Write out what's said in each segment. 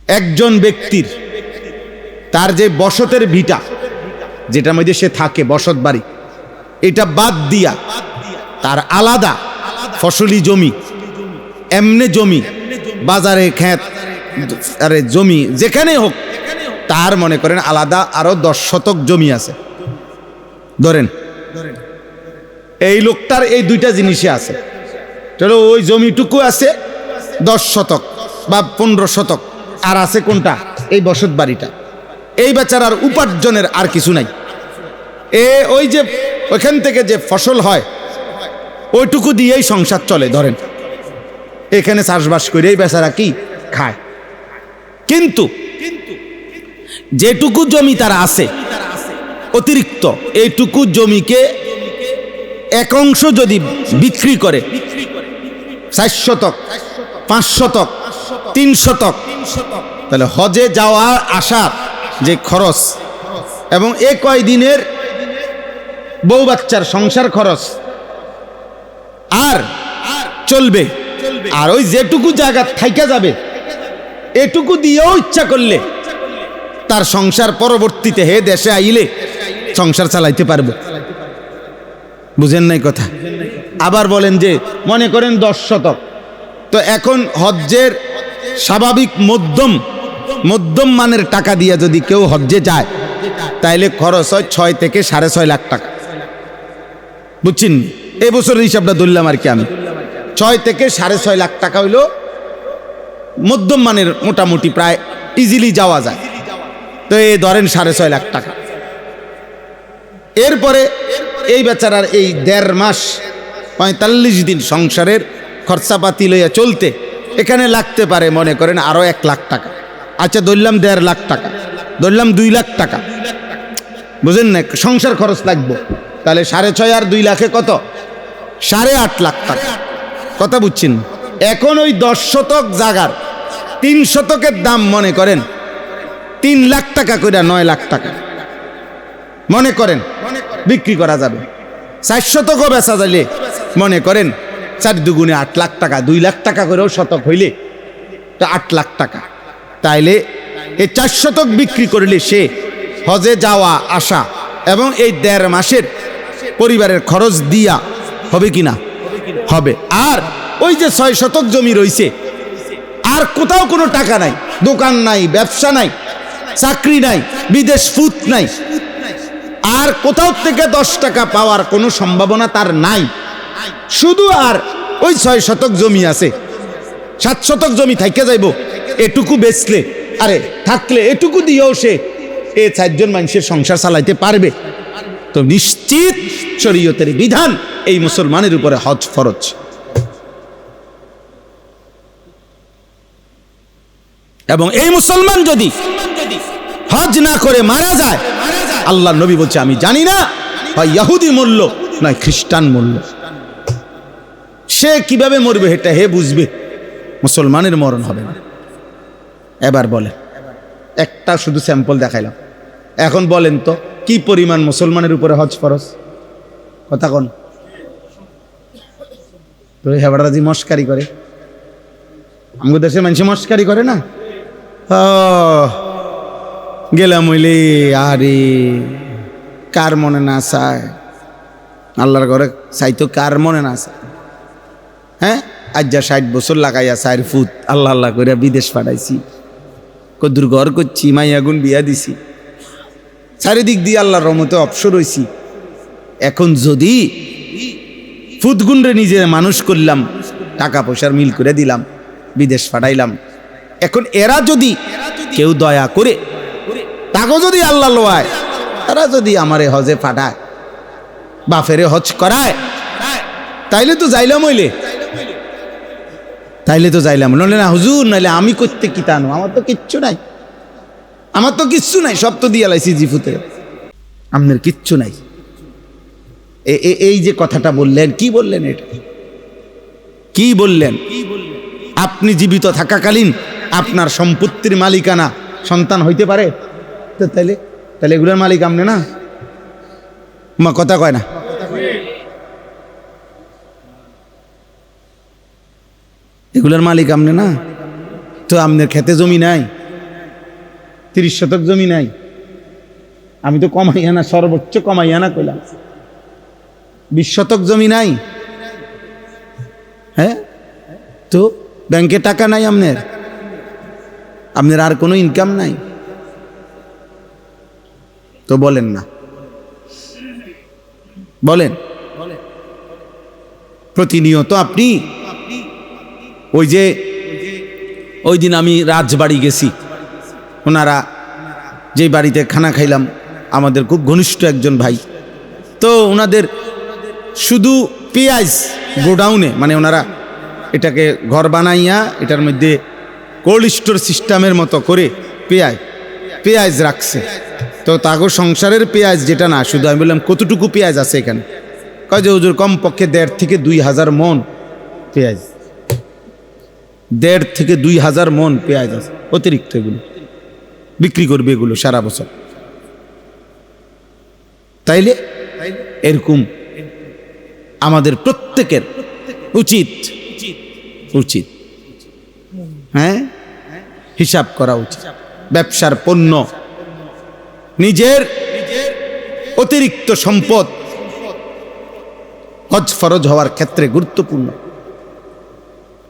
একজন ব্যক্তির তার যে বসতের ভিটা, যেটার মধ্যে সে থাকে, বসত বাড়ি, এটা বাদ দিয়া তার আলাদা ফসলি জমি, এমনে জমি, বাজারে ক্ষেত, আরে জমি যেখানে হোক, তার মনে করেন আলাদা আরো 10 শতক জমি আছে ধরেন। এই লোকটার এই দুইটা জিনিসই আছে, চলো ওই জমিটুকু আছে 10 শতক বা 15 শতক, আর আছে কোনটা? এই বসত বাড়িটা। এই বেচারার উপার্জনের আর কিছু নাই। ওই যে ওইখান থেকে যে ফসল হয় ওইটুকু দিয়েই সংসার চলে ধরেন, এখানে চাষবাস করে এই বেচারা কি খায়। কিন্তু যেটুকু জমি তার আছে অতিরিক্ত, এইটুকু জমিকে এক অংশ যদি বিক্রি করে 4 শতক, 5 শতক, 3 শতক, তাহলে হজে যাওয়া আসার যে খরচ এবং কয়দিনের বউ বাচ্চার সংসার খরচ আর চলবে, আর ওই যেটুকু জায়গা থাইকা যাবে এটুকু দিয়েও ইচ্ছা করলে তার সংসার পরবর্তীতে দেশে আইলে সংসার চালাইতে পারবে। বুঝেন নাই কথা? আবার বলেন যে মনে করেন 10 শতক, তো এখন হজ্জের স্বাভাবিক মধ্যম মানের টাকা দিয়ে যদি কেউ হজ্জে যায় তাইলে খরচ হয় 6 থেকে 6.5 লাখ টাকা। বুঝছেন? এই বছরের হিসাবটা ধরলাম আর কি আমি, 6 থেকে 6.5 লাখ টাকা হইল মধ্যম মানের, মোটামুটি প্রায় ইজিলি যাওয়া যায়। তো এই ধরেন 6.5 লাখ টাকা। এরপরে এই বেচারার এই 1.5 মাস 45 দিন সংসারের খরচাপাতি লইয়া চলতে এখানে লাগতে পারে মনে করেন আরো 1 লাখ টাকা। আচ্ছা ধরলাম 1.5 লাখ টাকা, ধরলাম 2 লাখ টাকা, বুঝেন না? সংসার খরচ লাগবে, তাহলে 6.5 আর 2 লাখে কত? 8.5 লাখ টাকা। কথা বুঝছেন? এখন ওই 10 শতক জায়গার 3 শতকের দাম মনে করেন 3 লাখ টাকা করে 9 লাখ টাকা মনে করেন বিক্রি করা যাবে। 4 শতকও বেচা যাইলে মনে করেন 4 দুগুণে 8 লাখ টাকা, 2 লাখ টাকা করেও শতক হইলে তো 8 লাখ টাকা। তাইলে এই 4 শতক বিক্রি করলে সে হজে যাওয়া আসা এবং এই 1.5 মাসের পরিবারের খরচ দিয়া হবে কিনা? হবে। আর ওই যে 6 শতক জমি রইছে, আর কোথাও কোনো টাকা নাই, দোকান নাই, ব্যবসা নাই, চাকরি নাই, বিদেশ ফুত নাই, আর কোথাও থেকে 10 টাকা পাওয়ার কোনো সম্ভাবনা তার নাই। শুধু আর ওই 6 শতক জমি আছে, 7 শতক জমি থাইকে যাইব, এটুকু বেচলে আরে থাকলে এটুকু দিয়েও সে 4 জন মানুষের সংসার চালাইতে পারবে। তো নিশ্চিত শরীয়তের বিধান এই মুসলমানের উপরে হজ ফরজ। এবং এই মুসলমান যদি হজ না করে মারা যায়, আল্লাহ নবী বলছে আমি জানি না হয় ইহুদি মরল নয় খ্রিস্টান মরল, সে কিভাবে মরবে এটা হে বুঝবে, মুসলমানের মরণ হবে না। এবার বলেন, একটা শুধু স্যাম্পল দেখাইলাম, এখন বলেন তো কি পরিমাণ মুসলমানের উপরে হজ ফরজ? কথা কোন? তো হেবাড়াজি মস্কারি করে, আমাদের দেশে মানুষ মস্কারি করে না। গেলাম হইলে আরে কার মনে না চায়, আল্লাহর ঘরে চাইতো কার মনে না চায়? হ্যাঁ, আজ যা 60 বছর লাগাইয়া 4 ফুট আল্লাহ আল্লাহ করে বিদেশ পাঠাইছি, কদ্দুর ঘর করছি, মাইয়াগুন বিয়া দিছি, চারিদিক দিয়ে আল্লাহর রহমতে অবসর হইছি। এখন যদি ফুটগুনরে নিজে মানুষ করলাম, টাকা পয়সার মিল করে দিলাম, বিদেশ পাঠাইলাম, এখন এরা যদি কেউ দয়া করে তাকে যদি আল্লাহ লোয়ায়, তারা যদি আমারে হজে পাঠায়, বাফেরে হজ করায়, তাইলে তো যাইলাম, হইলে তাইলে তো যাইলাম, নইলে না হুজুর, নইলে আমি করতে কি তানো, আমার তো কিচ্ছু নাই, আমার তো কিচ্ছু নাই, সব তো দিয়ে লাইছি জিফুতে, আপনার কিচ্ছু নাই। এই যে কথাটা বললেন, কি বললেন? এটা কি বললেন? আপনি জীবিত থাকাকালীন আপনার সম্পত্তির মালিকানা সন্তান হইতে পারে? তো তাইলে এগুলোর মালিক আপনি না? মা কথা কয় না? এগুলোর মালিক আপনি না? তো আপনার খেতে জমি নাই, 30 শতক জমি নাই, আমি তো কমাইয়া না, সর্বোচ্চ কমাইয়া না কইলাম। 20 শতক জমি নাই, হ্যাঁ? তো ব্যাংকে টাকা নাই আপনার আর কোনো ইনকাম নাই, তো বলেন না, বলেন। প্রতিনিয়ত আপনি ওই দিন আমি রাজবাড়ি গেছি, ওনারা যে বাড়িতে খানা খাইলাম আমাদের খুব ঘনিষ্ঠ একজন ভাই, তো ওনাদের শুধু পেঁয়াজ গোডাউনে, মানে ওনারা এটাকে ঘর বানাইয়া এটার মধ্যে কোল্ড স্টোর সিস্টেমের মতো করে পেঁয়াজ রাখছে। তো তাগো সংসারের পেঁয়াজ যেটা না, শুধু আমি বললাম কতটুকু পেঁয়াজ আছে এখানে, কয় যে হুজুর কমপক্ষে 1.5 থেকে 2,000 মন পেঁয়াজ, 1.5 থেকে 2,000 মন পেঁয়াজ আছে অতিরিক্ত, এগুলো বিক্রি করবে এগুলো সারা বছর। তাইলে এরকম আমাদের প্রত্যেকের উচিত হ্যাঁ হিসাব করা উচিত। ব্যবসার পণ্য, নিজের অতিরিক্ত সম্পদ হজ ফরজ হওয়ার ক্ষেত্রে গুরুত্বপূর্ণ,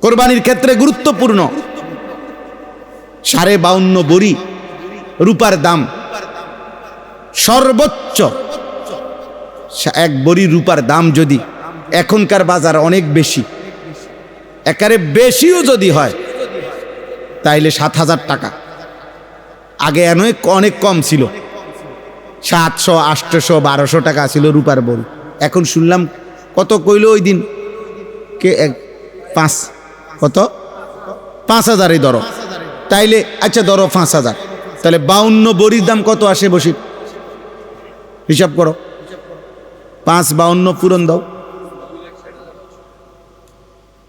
কোরবানির ক্ষেত্রে গুরুত্বপূর্ণ। 52.5 বড়ি রূপার দাম সর্বোচ্চ, 1 বড়ি রূপার দাম যদি এখনকার বাজার অনেক বেশি, একেবারে বেশিও যদি হয় তাইলে 7,000 টাকা। আগে অনেক কম ছিল, 700, 800, 1200 টাকা ছিল রূপার বড়ি। এখন শুনলাম কত কইল ওই দিন কে, 5,000 ধরো, তাইলে আচ্ছা ধরো 5,000, তাহলে 52 বড়ির দাম কত আসে? বসি হিসাব করো, 5 52 পূরণ দাও,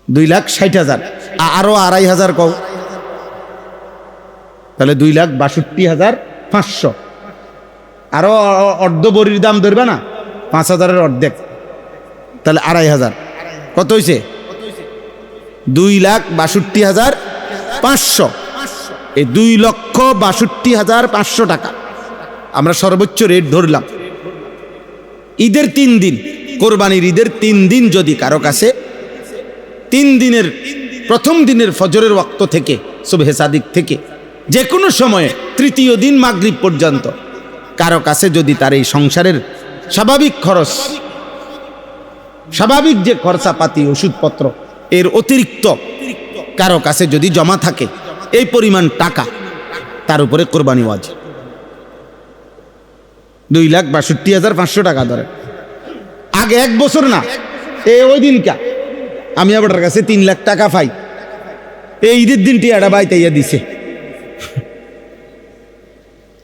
2,60,000, আরো 2,500 কও, তাহলে 2,62,500। আরো অর্ধ বড়ির দাম ধরবে না, 5,000-এর অর্ধেক, তাহলে 2,500, কত হয়েছে? 2,62,500। এই 2,62,500 টাকা আমরা সর্বোচ্চ রেট ধরলাম। ঈদের 3 দিন, কোরবানির ঈদের 3 দিন যদি কারো কাছে 3 দিনের প্রথম দিনের ফজরের ওয়াক্ত থেকে, সুবহে সাদিক থেকে যে কোনো সময়ে তৃতীয় দিন মাগরিব পর্যন্ত কারো কাছে যদি তার এই সংসারের স্বাভাবিক খরচ, স্বাভাবিক যে খরচাপাতি, ওষুধপত্র, এর অতিরিক্ত কারো কাছে যদি জমা থাকে এই পরিমাণ টাকা, তার উপরে কোরবানি ওয়াজিব। 2,62,500 টাকা ধরে। আগে 1 বছর না, ওই দিনকা আমি আবার কাছে 3 লাখ টাকা পাই, এই ঈদের দিনটি একটা বাইতাইয়া দিছে,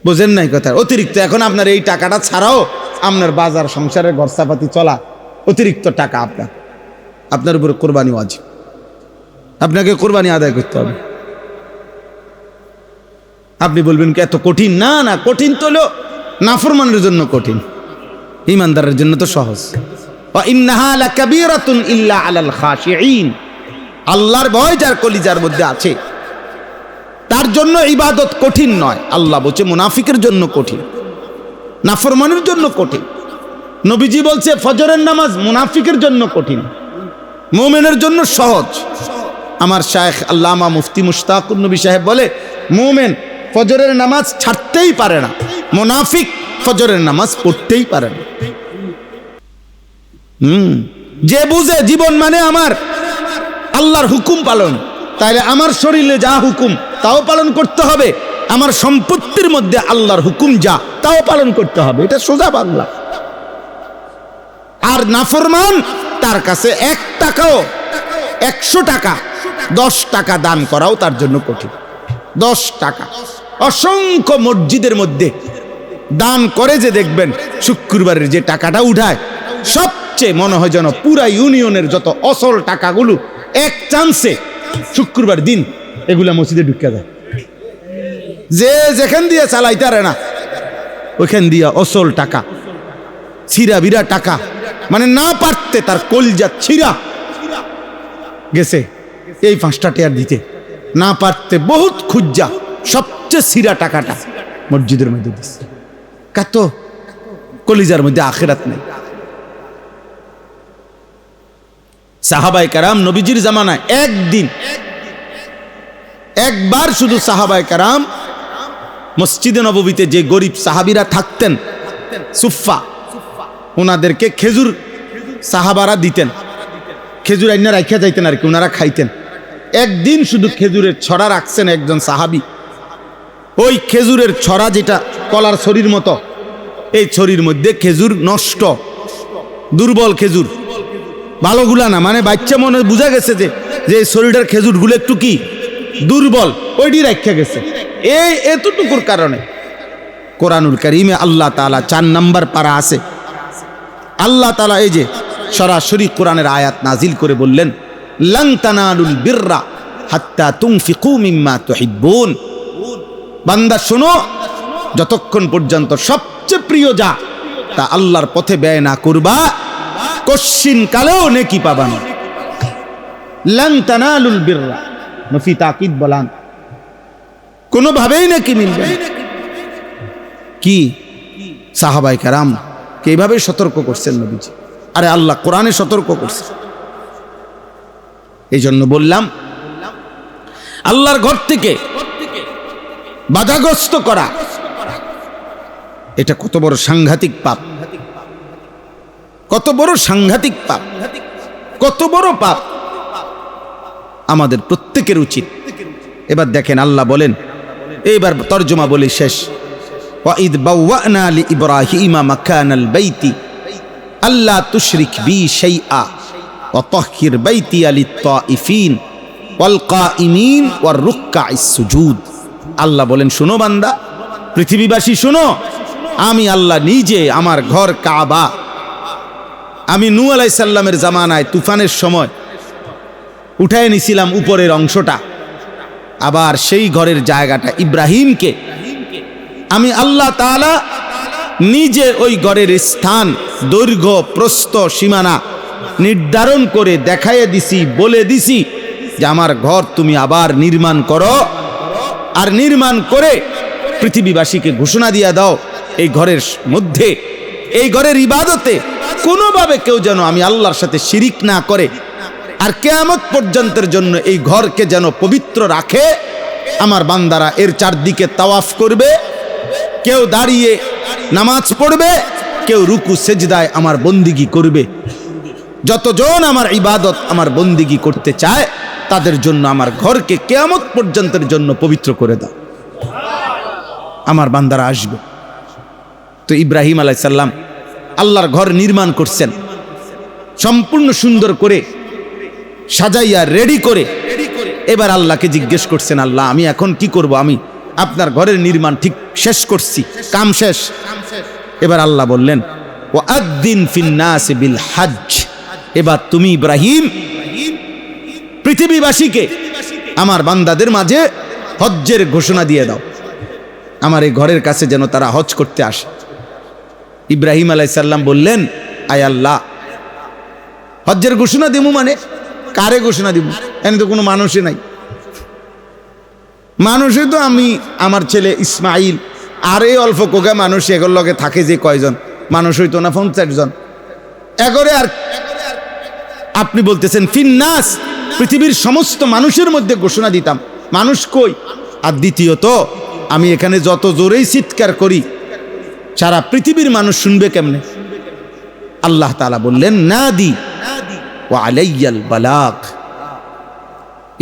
বুঝেন নাই কথা? অতিরিক্ত এখন আপনার এই টাকাটা ছাড়াও আপনার বাজার সংসারের খরচাপাতি চলা, অতিরিক্ত টাকা আপনার উপরে কোরবানি ওয়াজিব, আপনাকে কোরবানি আদায় করতে হবে। আপনি বলবেন কি এত কঠিন? না না, কঠিন তো হলো নাফরমানের জন্য কঠিন, ইমানদারের জন্য তো সহজ। ইন্নাহা লাকাবীরাতুন ইল্লা আলাল খাশিঈন, আল্লাহর ভয় যার কলিজার মধ্যে আছে তার জন্য ইবাদত কঠিন নয়। আল্লাহ বলছে মুনাফিকের জন্য কঠিন, নাফরমানের জন্য কঠিন। নবীজি বলছে ফজরের নামাজ মুনাফিকের জন্য কঠিন, মুমিনের জন্য সহজ। আমার শায়েখ আল্লামা মুফতি মুশতাকুর নবী সাহেব বলে মুমিন ফজরের নামাজ ছাড়তেই পারে না, মুনাফিক ফজরের নামাজ পড়তেই পারে না। যে বুঝে জীবন মানে আমার আল্লাহর হুকুম পালন, তাইলে আমার শরীরে যা হুকুম তাও পালন করতে হবে, আমার সম্পত্তির মধ্যে আল্লাহর হুকুম যা তাও পালন করতে হবে, এটা সোজা বাংলা। আর নাফরমান তার কাছে 1 টাকাও, 100 টাকা, 10 টাকা দান করাও তার জন্য কঠিন। 10 টাকা অসংখ্য মসজিদের মধ্যে দান করে যে দেখবেন শুক্রবারের যে টাকাটা উঠায়, সবচেয়ে মনে হয় যেন পুরা ইউনিয়নের যত অসল টাকাগুলো এক চান্সে শুক্রবার দিন এগুলা মসজিদে ঢুকে যায়। যে যেখান দিয়ে চালাইতে পারে না ওইখান দিয়া অসল টাকা, ছিঁড়া বিরা টাকা, মানে না পারতে তার কলজা ছিঁড়া গেছে এই 5টা টাকা দিতে, না পারতে বহুত খুঁজা সবচেয়ে ছিঁড়া টাকাটা মসজিদের মধ্যে দিছে। কত কলিজার মধ্যে আখিরাত নেই। সাহাবায়ে কেরাম নবীজির জামানায় একবার শুধু সাহাবায়ে কেরাম মসজিদে নববীতে যে গরিব সাহাবীরা থাকতেন সুফা, ওনাদেরকে খেজুর সাহাবারা দিতেন, খেজুর আইনা রাখিয়া যাইতেন আর কি, ওনারা খাইতেন। একদিন শুধু খেজুরের ছড়া রাখছেন একজন সাহাবী। ওই খেজুরের ছড়া যেটা কলার ছড়ির মতো, এই ছড়ির মধ্যে খেজুর নষ্ট, দুর্বল খেজুর, ভালোগুলা না, মানে বাচ্চা মনে বোঝা গেছে যে এই শরীরের খেজুরগুলো একটু কি দুর্বল, ওইটি রাখিয়া গেছে। এই এতটুকুর কারণে কোরআনুল কারীমে আল্লাহ তাআলা 4 নম্বর পারা আছে, আল্লাহ তাআলা এই যে সরাসরি কোরআনের আয়াত নাজিল করে বললেন, লান তানালুল বিররা হাত্তা তুনফিকু মিম্মা তুহিব্বুন। বান্দা শোনো, যতক্ষণ পর্যন্ত সবচেয়ে প্রিয় যা তা আল্লাহর পথে ব্যয় না করবা, কশ্চিন কালেও নেকি পাবা না। লান তানালুল বিররা, নফি তাকিদ বলান, কোনোভাবেই নেকি মিলবে না। কি সাহাবায়ে কেরাম এইভাবে সতর্ক করছেন নবীজি, আরে আল্লাহ কোরআনে সতর্ক করছে। এই জন্য বললাম আল্লাহর ঘর থেকে বাধাগ্রস্ত করা এটা কত বড় সাংঘাতিক পাপ, কত বড় সাংঘাতিক পাপ, কত বড় পাপ। আমাদের প্রত্যেকের উচিত। এবার দেখেন আল্লাহ বলেন, এইবার তর্জমা বলি শেষ, ওয়াইদ বাওয়ানা লিইব্রাহিমা মাকানাল বাইতি আল্লা তুশরিক বি শাইআ ওয়া তাহহির বাইতিয়া লিত-তাইফিন ওয়াল কাইমিন ওয়ার রুকআইস সুজুদ। আল্লাহ বলেন, শুনো বান্দা, পৃথিবীবাসী শুনো, আমি আল্লাহ নিজে আমার ঘর কাবা, আমি নূহ আলাইহিস সালামের জামানায় তুফানের সময় উঠায় নিছিলাম উপরের অংশটা, আবার সেই ঘরের জায়গাটা ইব্রাহিমকে আমি আল্লাহ তাআলা নিজে ওই ঘরের স্থান, দৈর্ঘ্য, প্রস্থ, সীমানা নির্ধারণ করে দেখাইয়ে দিছি, বলে দিছি যে আমার ঘর তুমি আবার নির্মাণ করো, আর নির্মাণ করে পৃথিবীবাসীকে ঘোষণা দিয়া দাও এই ঘরের মধ্যে, এই ঘরের ইবাদতে কোনোভাবে কেউ যেন আমি আল্লাহর সাথে শিরিক না করে, আর কিয়ামত পর্যন্তের জন্য এই ঘরকে যেন পবিত্র রাখে। আমার বান্দারা এর চারদিকে তাওয়াফ করবে, কেউ দাঁড়িয়ে নামাজ পড়বে, কেউ রুকু সেজদায় আমার বন্দিগি করবে। যতজন আমার ইবাদত, আমার বন্দিগি করতে চায় তাদের জন্য আমার ঘরকে কিয়ামত পর্যন্তের জন্য পবিত্র করে দাও, আমার বান্দারা আসবে। তো ইব্রাহিম আলাইহিস সালাম আল্লাহর ঘর নির্মাণ করছেন, সম্পূর্ণ সুন্দর করে সাজাইয়া রেডি করে। এবার আল্লাহকে জিজ্ঞেস করছেন, আল্লাহ আমি এখন কি করব, আমি আপনার ঘরের নির্মাণ ঠিক শেষ করছি, কাম শেষ। এবার আল্লাহ বললেন, ওয়াআদ্দিন ফিন নাস বিল হজ। এবার তুমি ইব্রাহিম পৃথিবীবাসীকে, আমার বান্দাদের মাঝে হজ্জের ঘোষণা দিয়ে দাও, আমার এই ঘরের কাছে যেন তারা হজ করতে আসে। ইব্রাহিম আলাইহিস সালাম বললেন, আয় আল্লাহ, হজ্জের ঘোষণা দিব মানে কারে ঘোষণা দিব? এখানে তো কোনো মানুষই নাই। মানুষই তো আমি, আমার ছেলে ইসমাইল, আর এই অল্প কোগা মানুষ, এগুলোর লগে থাকে যে কয়জন মানুষ, হইতো না 50 জন এগরে। আর আপনি বলতেছেন ফিন্নাস, পৃথিবীর সমস্ত মানুষের মধ্যে ঘোষণা দিতাম, মানুষ কই? আর দ্বিতীয়ত আমি এখানে যত জোরেই চিৎকার করি সারা পৃথিবীর মানুষ শুনবে কেমনে? আল্লাহ তাআলা বললেন, নাদি ওয়া আলাইয়াল বালাগ।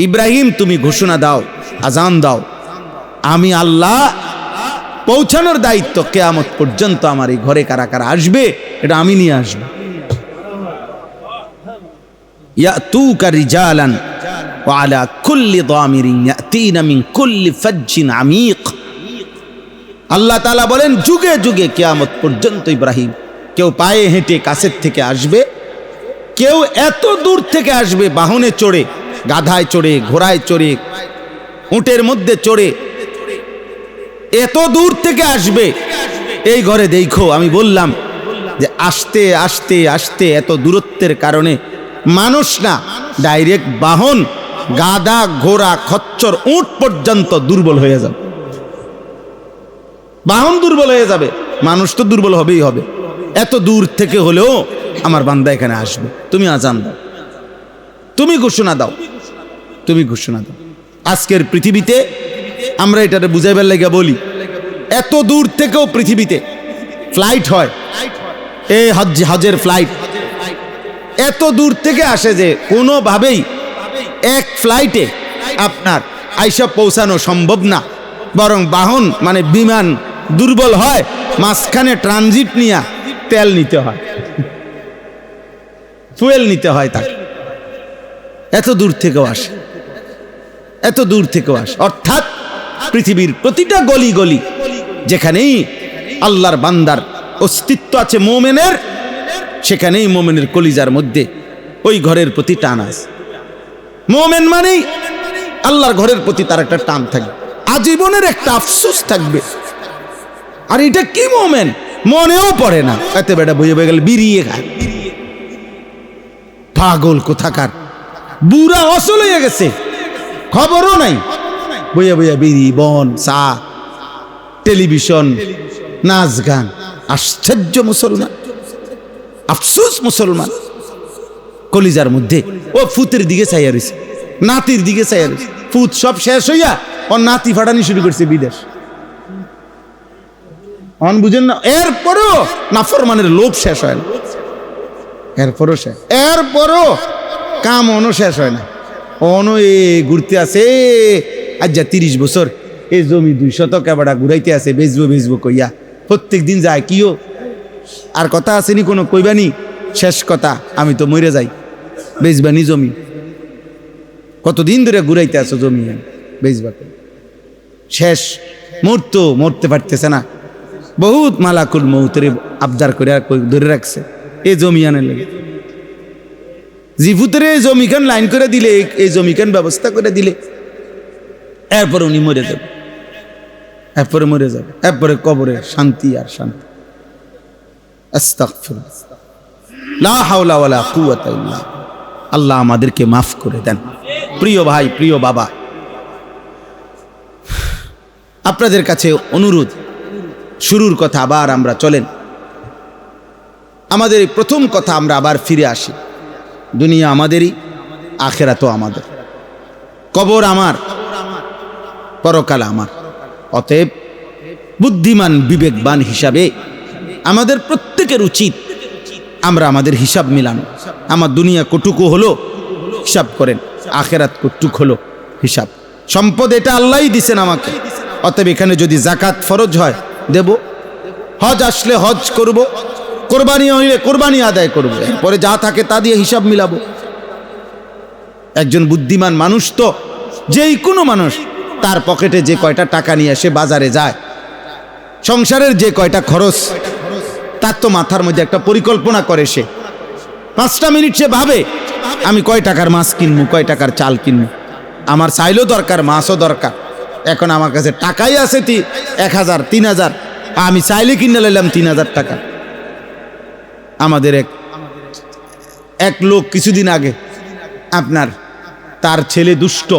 ইব্রাহিম তুমি ঘোষণা দাও, আজান দাও, আমি আল্লাহ পৌঁছানোর দায়িত্ব। কিয়ামত পর্যন্ত আমার এই ঘরে কারা কারা আসবে এটা আমি নিয়ে আসবো। ইয়াতুকা রিজালান ওয়া আলা কুল্লি দামিরিন ইয়াতিনা মিন কুল্লি ফাজ্জিন আমিক। আল্লাহ তাআলা বলেন, যুগে যুগে কিয়ামত পর্যন্ত ইব্রাহিম কেউ পায়ে হেঁটে কাছের থেকে আসবে, কেউ এত দূর থেকে আসবে বাহনে চড়ে, গাধায় চড়ে, ঘোড়ায় চড়ে, উটের মধ্যে চড়ে, এত দূর থেকে আসবে। এই ঘরে দেখো, আমি বললাম যে আসতে আসতে আসতে এত দূরত্বের কারণে মানুষ না, ডাইরেক্ট বাহন, গাধা, ঘোড়া, খচ্চর, উট পর্যন্ত দুর্বল হয়ে যাবে। বাহন দুর্বল হয়ে যাবে, মানুষ তো দুর্বল হবেই হবে। এত দূর থেকে হলেও আমার বান্দা এখানে আসবে। তুমি আজান দাও, তুমি ঘোষণা দাও, তুমি ঘোষণা দাও। আজকের পৃথিবীতে আমরা এটাতে বুঝাইবার লাগে বলি, এত দূর থেকেও পৃথিবীতে ফ্লাইট হয়, এই হজের ফ্লাইট এত দূর থেকে আসে যে কোনোভাবেই এক ফ্লাইটে আপনার আইসা পৌঁছানো সম্ভব না, বরং বাহন মানে বিমান দুর্বল হয়, মাঝখানে ট্রানজিট নিয়ে তেল নিতে হয়, ফুয়েল নিতে হয় তাকে। এত দূর থেকেও আসে, এত দূর থেকেও আসে। অর্থাৎ পৃথিবীর প্রতিটা গলি গলি যেখানেই আল্লাহর বান্দার অস্তিত্ব আছে মোমেনের, সেখানেই মোমেনের কলিজার মধ্যে ওই ঘরের প্রতি টান আছে। মোমেন মানেই আল্লাহর ঘরের প্রতি তার একটা টান থাকবে, আজীবনের একটা আফসোস থাকবে। আর এটা কি মোমেন মনেও পড়ে না, এত বেটা বইয়ে বয়ে গেলে বিড়িয়ে খায়, পাগল কোথাকার, বুড়া অসল হয়ে গেছে, খবরও নাই, বইয়া বইয়া বিড়ি, বন, চা, টেলিভিশন, নাচ গান। আশ্চর্য মুসলমান, আফসোস মুসলমান। কলিজার মধ্যে ও ফুতের দিকে চাইয়া রয়েছে, নাতির দিকে চাইয়া রয়েছে। ফুত সব শেষ হইয়া ও নাতি ফাটানি শুরু করছে বিদেশ। অন বুঝেন না, এরপরও নাফরমানের লোভ শেষ হয় না, এরপরও শেষ, এরপরও কাম অনও শেষ হয় না। অনও এ ঘুরতে আছে, আজ যা 30 বছর এই জমি 2 শতক এবারটা ঘুরাইতে আছে, বেচবো বেচবো কইয়া প্রত্যেক দিন যায়। কিও আর কথা আসেনি কোনো, কইবানি শেষ কথা, আমি তো মরে যাই, বেচবানি জমি। কতদিন ধরে ঘুরাইতে আছো জমি, বেচবা শেষ, মরতে পারতেছে না, বহুত মালাকুল মৌতের আবদার করে ধরে রাখছে এই জমি আনে লেগে। জিফুতের এই জমিখান লাইন করে দিলে, এই জমিখান ব্যবস্থা করে দিলে, এরপরে উনি মরে যাবে, এরপরে মরে যাবে, এরপরে কবরে শান্তি আর শান্তি। আস্তাগফিরুল্লাহ, লা হাওলা ওয়ালা কুওয়াতা ইল্লা বিল্লাহ। আল্লাহ আমাদেরকে মাফ করে দেন। প্রিয় ভাই, প্রিয় বাবা, আপনাদের কাছে অনুরোধ, শুরুর কথা আবার আমরা চলেন। আমাদের প্রথম কথা আমরা আবার ফিরে আসি, দুনিয়া আমাদেরই, আখিরাতও আমাদের, কবর আমার, পরকাল আমার। অতএব বুদ্ধিমান বিবেকবান হিসাবে আমাদের প্রত্যেকের উচিত আমরা আমাদের হিসাব মিলানো। আমার দুনিয়া কটুকু হলো, হিসাব করেন, আখিরাত কটুক হলো, হিসাব। সম্পদ এটা আল্লাহই দিছেন আমাকে, অতএব এখানে যদি যাকাত ফরজ হয় দেব, হজ আসলে হজ করব, কোরবানি হইলে কোরবানি আদায় করব, পরে যা থাকে তা দিয়ে হিসাব মিলাবো। একজন বুদ্ধিমান মানুষ তো, যেই কোনো মানুষ, তার পকেটে যে কয়টা টাকা নিয়ে সে বাজারে যায়, সংসারের যে কয়টা খরচ, তার তো মাথার মধ্যে একটা পরিকল্পনা করে। সে 5টা মিনিট সে ভাবে আমি কয় টাকার মাছ কিনবো, কয় টাকার চাল কিনবো, আমার চাইলেও দরকার, মাছও দরকার। এখন আমার কাছে টাকাই আছে 1000 3000, আমি চাইলে কিনে নিলাম 3000 টাকা। আমাদের এক লোক কিছুদিন আগে আপনার, তার ছেলে দুষ্ট,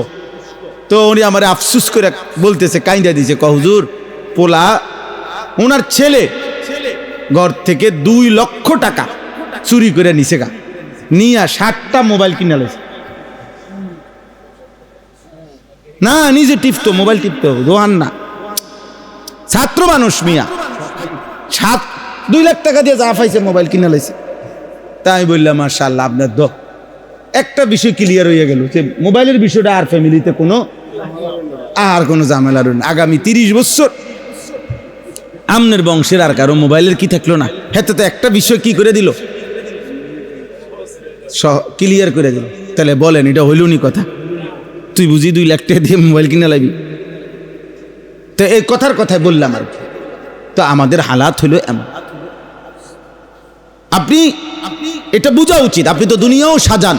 তো উনি আমার আফসুস করে বলতেছে, কাইন্দা দিয়েছে, হুজুর পোলা, ওনার ছেলে ঘর থেকে 2 লক্ষ টাকা চুরি করে নিছে গা, নিয়া 60টা মোবাইল কিনে লেছে। না নিজে টিপতো, মোবাইল টিপতো, দোহান না, ছাত্র মানুষ মিয়া, 2 লাখ টাকা দিয়ে যা পাইছে মোবাইল কিনে লেছে। তাই বললাম মাশাআল্লাহ, আপনার একটা বিষয় ক্লিয়ার হয়ে গেল, যে মোবাইলের বিষয়টা আর ফ্যামিলিতে কোনো ঝামেলা রইল না। আগামী 30 বছর আমনের বংশের আর কারো মোবাইলের কি থাকলো না, হেতে তো একটা বিষয় কি করে দিল, ক্লিয়ার করে দিল। তাহলে বলেন, এটা হইল নি কথা? তুই বুঝি 2 লাখ টাকা দিয়ে মোবাইল কিনে লাগবি? তো এই কথায় বললাম আর কি। তো আমাদের হালাত হইল এমন, আপনি এটা বোঝা উচিত। আপনি তো দুনিয়াও সাজান,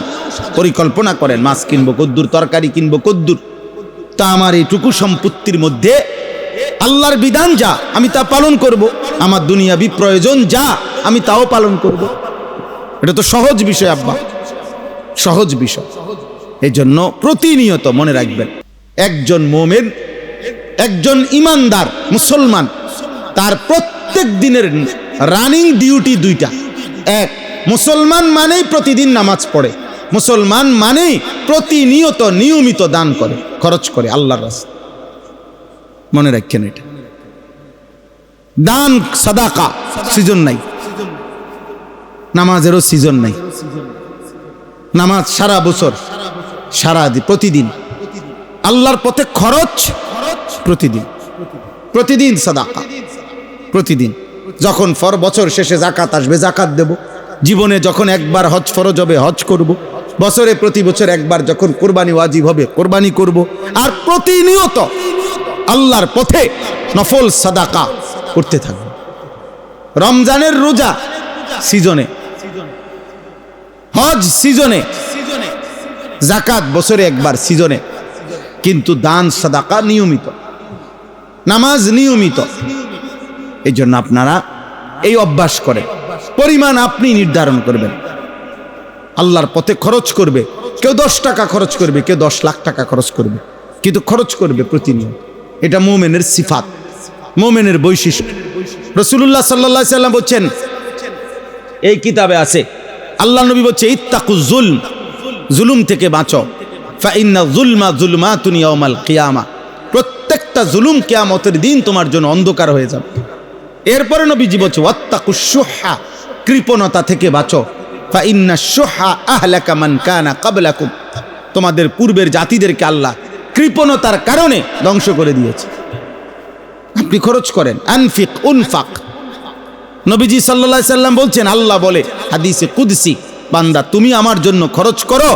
পরিকল্পনা করেন, মাছ কিনবো কদ্দুর, তরকারি কিনবো কদ্দুর, তা আমার এইটুকু সম্পত্তির মধ্যে আল্লাহর বিধান যা আমি তা পালন করব, আমার দুনিয়াবি প্রয়োজন যা আমি তাও পালন করব। এটা তো সহজ বিষয় আব্বা, সহজ বিষয়। এই জন্য প্রতিনিয়ত মনে রাখবেন, একজন মোমেন, একজন ইমানদার মুসলমান তার প্রত্যেক দিনের রানিং ডিউটি দুইটা। এক, মুসলমান মানেই প্রতিদিন নামাজ পড়ে, মুসলমান মানেই প্রতিনিয়ত নিয়মিত দান করে, খরচ করে আল্লাহর রাস্তায়। মনে রাখেন এটা। দান সাদাকা সিজন নাই, নামাজেরও সিজন নাই। নামাজ সারা বছর, প্রতিদিন আল্লাহর পথে খরচ, প্রতিদিন প্রতিদিন সাদাকা, প্রতিদিন। যখন বছর শেষে জাকাত আসবে জাকাত দেব, জীবনে যখন একবার হজ ফরজ হবে হজ করব, বছরে প্রতি বছর একবার যখন কোরবানি ওয়াজিব হবে কোরবানি করব, আর প্রতিনিয়ত আল্লাহর পথে নফল সাদাকা করতে থাকবে। রমজানের রোজা সিজনে, হজ সিজনে, জাকাত বছরে একবার সিজনে, কিন্তু দান সাদাকা নিয়মিত, নামাজ নিয়মিত। এই জন্য আপনারা এই অভ্যাস করেন। পরিমাণ আপনি নির্ধারণ করবেন, আল্লাহর পথে খরচ করবে। কেউ 10 টাকা খরচ করবে, কেউ 10 লাখ টাকা খরচ করবে, কিন্তু খরচ করবে প্রতিনিয়ত। এটা মুমিনের সিফাত, মুমিনের বৈশিষ্ট্য। রাসূলুল্লাহ সাল্লাল্লাহু আলাইহি সাল্লাম বলেন, এই কিতাবে আছে, আল্লাহ নবী বলছে, ইত্তাকুজ যুলম, জুলুম থেকে বাঁচো, ফা ইন্না যুলমা যুলমাতুন ইয়াউমাল কিয়ামা, প্রত্যেকটা জুলুম কিয়ামতের দিন তোমার জন্য অন্ধকার হয়ে যাবে। এরপরে নবীজি বলছে, ওয়াত্তাকুশ শুহা, কৃপণতা থেকে বাঁচো, ফা ইন্না শুহা আহলাকা মান কানা ক্বাবলাকুম, তোমাদের পূর্বের জাতিদেরকে আল্লাহ কৃপণতার কারণে ধ্বংস করে দিয়েছে। আপনি খরচ করেন, আনফিক উনফাক। নবীজি সাল্লাল্লাহু আলাইহি সাল্লাম বলছেন, আল্লাহ বলে হাদিসে কুদসি, বান্দা তুমি আমার জন্য খরচ করো,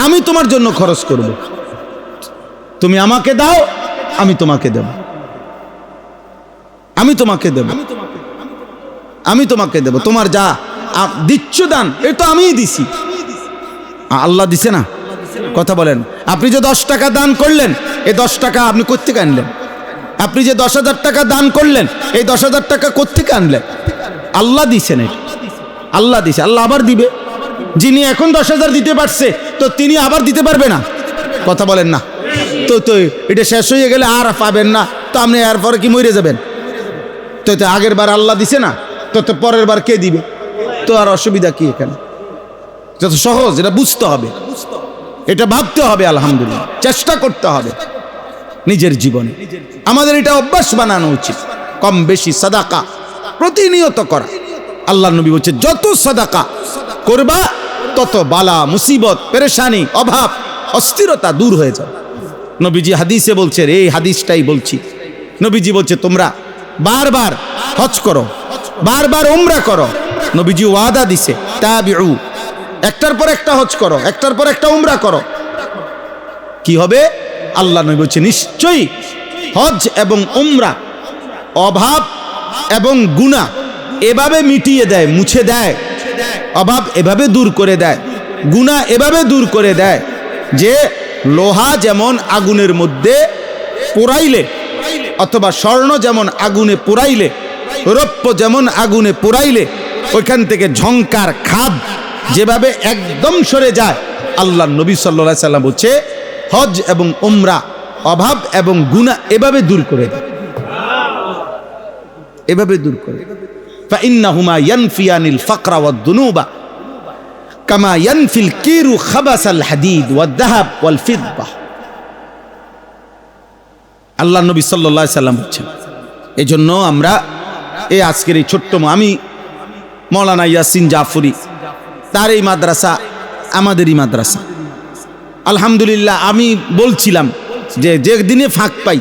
আমি তোমার জন্য খরচ করব। তুমি আমাকে দাও, আমি তোমাকে দেব, আমি তোমাকে দেব, আমি তোমাকে দেব। তোমার যা দিচ্ছ দান, এটা তো আমিই দিছি, আল্লাহ দিছে না? কথা বলেন। আপনি যে 10 টাকা দান করলেন, এই 10 টাকা আপনি কোত্থেকে আনলেন? আপনি যে 10,000 টাকা দান করলেন, এই 10,000 টাকা কোত্থেকে আনলেন? আল্লাহ দিছেন, আল্লাহ দিছে, আল্লাহ আবার দিবে। যিনি এখন 10,000 দিতে পারছে, তো তিনি আবার দিতে পারবে না? কথা বলেন না? তো এটা শেষ হয়ে গেলে আর পাবেন না, তো আপনি এরপরে কি মরে যাবেন? তো আগের বার আল্লাহ দিছে না, তো পরের বার কে দিবে? তো আর অসুবিধা কি এখানে? যত সহজ, এটা বুঝতে হবে, এটা ভাবতে হবে, আলহামদুলিল্লাহ চেষ্টা করতে হবে নিজের জীবনে। আমাদের এটা অভ্যাস বানানো উচিত, কম বেশি সাদাকা প্রতিনিয়ত করা। আল্লাহ নবী বলছে, যত সাদাকা করবা তত বালা মুসিবত, পেরেশানি, অভাব, অস্থিরতা দূর হয়ে যাবে। নবীজি হাদিসে বলছেন, এই হাদিসটাই বলছি, নবীজি বলছে, তোমরা বারবার হজ করো, বারবার উমরা করো। নবীজি ওয়াদা দিছে, তাবিউ, একটার পর একটা হজ করো, একটার পর একটা উমরা করো। কি হবে? আল্লাহ নবী বলছে, নিশ্চয়ই হজ এবং উমরা অভাব এবং গুনাহ এভাবে মিটিয়ে দেয়, মুছে দেয়। অভাব এভাবে দূর করে দেয়, গুনাহ এভাবে দূর করে দেয় যে লোহা যেমন আগুনের মধ্যে পোড়াইলে, অথবা স্বর্ণ যেমন আগুনে পোড়াইলে, রৌপ্য যেমন আগুনে পোড়াইলে ওইখান থেকে ঝংকার খাদ যেভাবে একদম সরে যায়, আল্লাহ নবী সাল্লাল্লাহু আলাইহি সাল্লাম বলছে, হজ এবং উমরা অভাব এবং গুনাহ এভাবে দূর করে দেয়, এভাবে দূর করে। فإنهما ينفيان الفقر والذنوب كما ينفي الكير خبث الحديد والذهب والفضة। আল্লাহ নবী সাল্লাল্লাহু আলাইহি সাল্লাম বলছেন। এজন্য আমরা এই আজকের এই ছোট্ট, আমি মৌলানা ইয়াসিন জাফরি, তার এই মাদ্রাসা আমাদেরই মাদ্রাসা। আলহামদুলিল্লাহ, আমি বলছিলাম যে দিনে ফাঁক পাই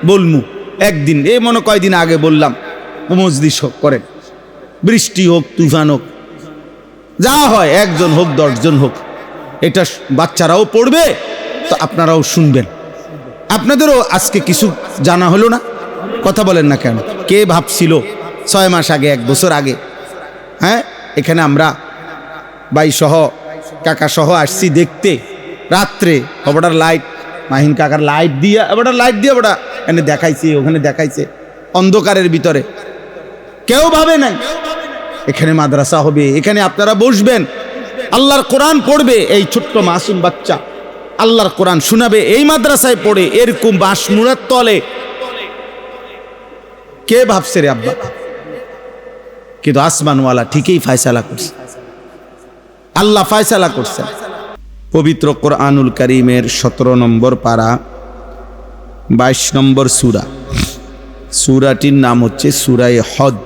বলমু, একদিন এই মনে কয়দিন আগে বললাম, মজলিস করেন, বৃষ্টি হোক, তুফান হোক, যা হয়, 1 জন হোক 10 জন হোক, এটা বাচ্চারাও পড়বে, তো আপনারাও শুনবেন। আপনাদেরও আজকে কিছু জানা হলো না? কথা বলেন না কেন? কে ভাবছিল 6 মাস আগে, 1 বছর আগে, হ্যাঁ, এখানে আমরা ভাই সহ, কাকা সহ আসছি দেখতে, রাত্রে ওটার লাইট, মাহিন কাকার লাইট দিয়ে, ওটা লাইট দিয়ে ওটা এখানে দেখাইছে, ওখানে দেখাইছে, অন্ধকারের ভিতরে। কেউ ভাবে নাই এখানে মাদ্রাসা হবে, এখানে আপনারা বসবেন, আল্লাহর কোরআন পড়বে, এই ছোট্ট মাসুম বাচ্চা আল্লাহর কোরআন শোনাবে, এই মাদ্রাসায় পড়ে, এরকম বাঁশমুড়ার তলে কে ভাবছে রে আব্বা? কিন্তু আসমানওয়ালা ঠিকই ফায়সালা করছে, আল্লাহ ফায়সালা করছেন। পবিত্র কোরআনুল কারীমের 17 নম্বর পারা 22 নম্বর সূরা, সূরাটির নাম হচ্ছে সূরায়ে হজ।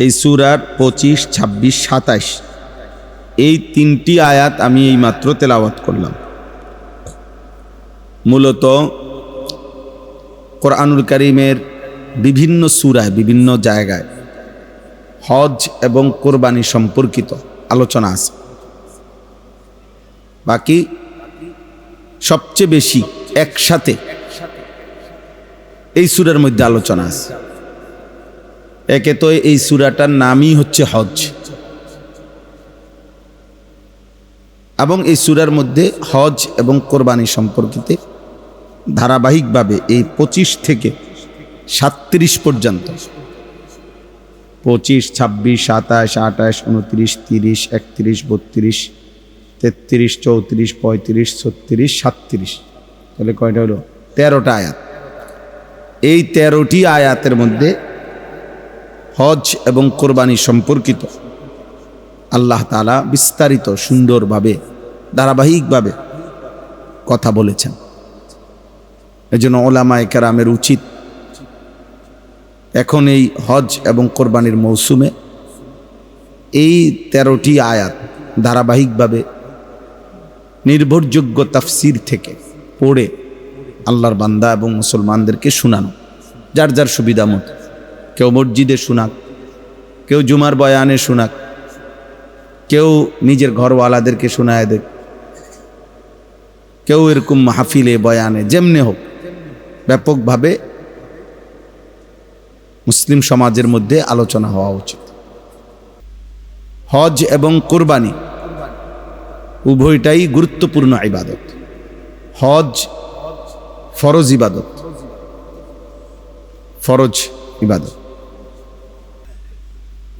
এই সূরার 25, 26, 27 এই 3টি আয়াত আমি এই মাত্র তেলাওয়াত করলাম। মূলত কোরআনুল কারীমের বিভিন্ন সূরায় বিভিন্ন জায়গায় হজ এবং কোরবানি সম্পর্কিত আলোচনা আছে। বাকি সবচেয়ে বেশি একসাথে এই সূরার মধ্যে আলোচনা আছে। একে তো এই সূরাটার নামই হচ্ছে হজ, এবং এই সূরার মধ্যে হজ এবং কোরবানি সম্পর্কিত ধারাবাহিকভাবে এই 25 থেকে 37 পর্যন্ত, 25, 26, 27, 28, 29, 30, 31, 32, 33, 34, 35, 36, 37, তাহলে কয়টা হলো? 13টা আয়াত। এই 13টি আয়াতের মধ্যে হজ এবং কোরবানি সম্পর্কিত আল্লাহ তাআলা বিস্তারিত সুন্দরভাবে ধারাবাহিকভাবে কথা বলেছেন। এজন্য উলামায়ে কেরামের উচিত এখন এই হজ এবং কোরবানির মৌসুমে এই 13টি আয়াত ধারাবাহিকভাবে নির্ভরযোগ্য তাফসির থেকে পড়ে আল্লাহর বান্দা এবং মুসলমানদেরকে শোনানো, যার যার সুবিধা মতো। কেউ মসজিদে শোনাক, কেউ জুমার বয়ানে শোনাক, কেউ নিজের ঘরওয়ালাদেরকে শোনায় দেখ, কেউ এরকম মাহফিলে বয়ানে, যেমনে হোক ব্যাপকভাবে মুসলিম সমাজের মধ্যে আলোচনা হওয়া উচিত। হজ এবং কোরবানি উভয়টাই গুরুত্বপূর্ণ ইবাদত। হজ ফরজ ইবাদত, ফরজ ইবাদত।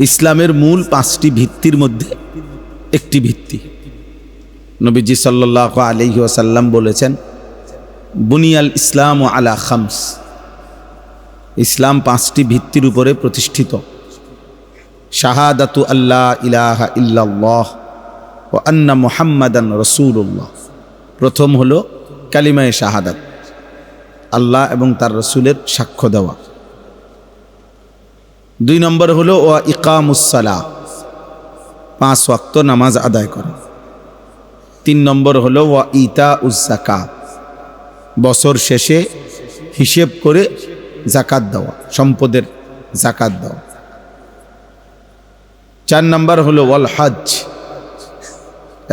ইসলামের মূল 5টি ভিত্তির মধ্যে একটি ভিত্তি। নবীজি সাল্লাল্লাহু আলাইহি ওয়াসাল্লাম বলেছেন, বুনিয়াল ইসলাম আলা খামস, ইসলাম 5টি ভিত্তির উপরে প্রতিষ্ঠিত। শাহাদাতু আল্লা ইলাহা ইল্লাল্লাহ ওয়া আন্না মুহাম্মাদান রাসূলুল্লাহ, প্রথম হলো কালিমায়ে শাহাদাত, আল্লাহ এবং তার রাসূলের সাক্ষ্য দেওয়া। 2 নম্বর হলো ওয়া ইকামুস সালাহ, 5 ওয়াক্ত নামাজ আদায় করা। 3 নম্বর হলো ওয়া ইতাউজ যাকাত, বছর শেষে হিসেব করে যাকাত দেওয়া, সম্পদের যাকাত দেওয়া। 4 নম্বর হলো ওয়াল হজ,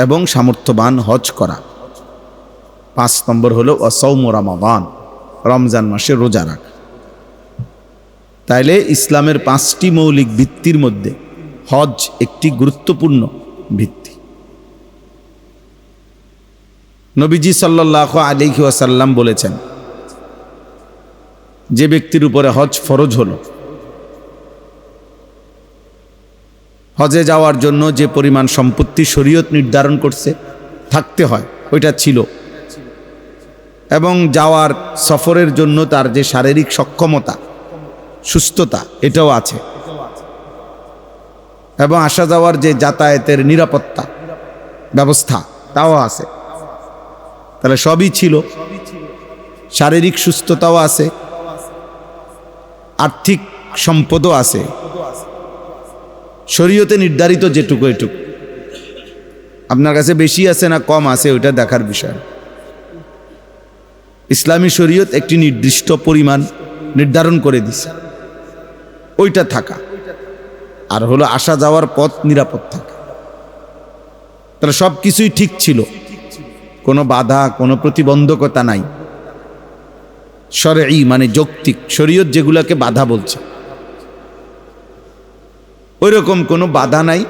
এবং সামর্থ্যবান হজ করা। 5 নম্বর হলো ওয়া সাওমু রমাদান, রমজান মাসে রোজা রাখা। তাইলে ইসলামের 5টি মৌলিক ভিত্তির মধ্যে হজ একটি গুরুত্বপূর্ণ ভিত্তি। নবীজি সাল্লাল্লাহু আলাইহি ওয়াসাল্লাম বলেছেন, যে ব্যক্তির উপরে হজ ফরজ হলো, হজে যাওয়ার জন্য যে পরিমাণ সম্পত্তি শরীয়ত নির্ধারণ করছে থাকতে হয় ওইটা ছিল, এবং যাওয়ার সফরের জন্য তার যে শারীরিক সক্ষমতা, সুস্থতা, এটাও আছে, এবং আসা যাওয়ার যে যাতায়াতের নিরাপত্তা ব্যবস্থা তাও আছে। তাহলে সবই ছিল, শারীরিক সুস্থতাও আছে, আর্থিক সম্পদও আছে, শরীয়তে নির্ধারিত যেটুকু এটুকু। আপনার কাছে বেশি আছে না কম আছে ওইটা দেখার বিষয়। ইসলামী শরীয়ত একটি নির্দিষ্ট পরিমাণ নির্ধারণ করে দিছে, ওইটা থাকা, আর হলো আসা যাওয়ার পথ নিরাপদ থাকা। তাহলে সব কিছুই ঠিক ছিল, কোনো বাধা, কোনো প্রতিবন্ধকতা নাই। শরঈ মানে যৌক্তিক, শরীয়ত যেগুলোকে বাধা বলছে ওই রকম কোনো বাধা নাই,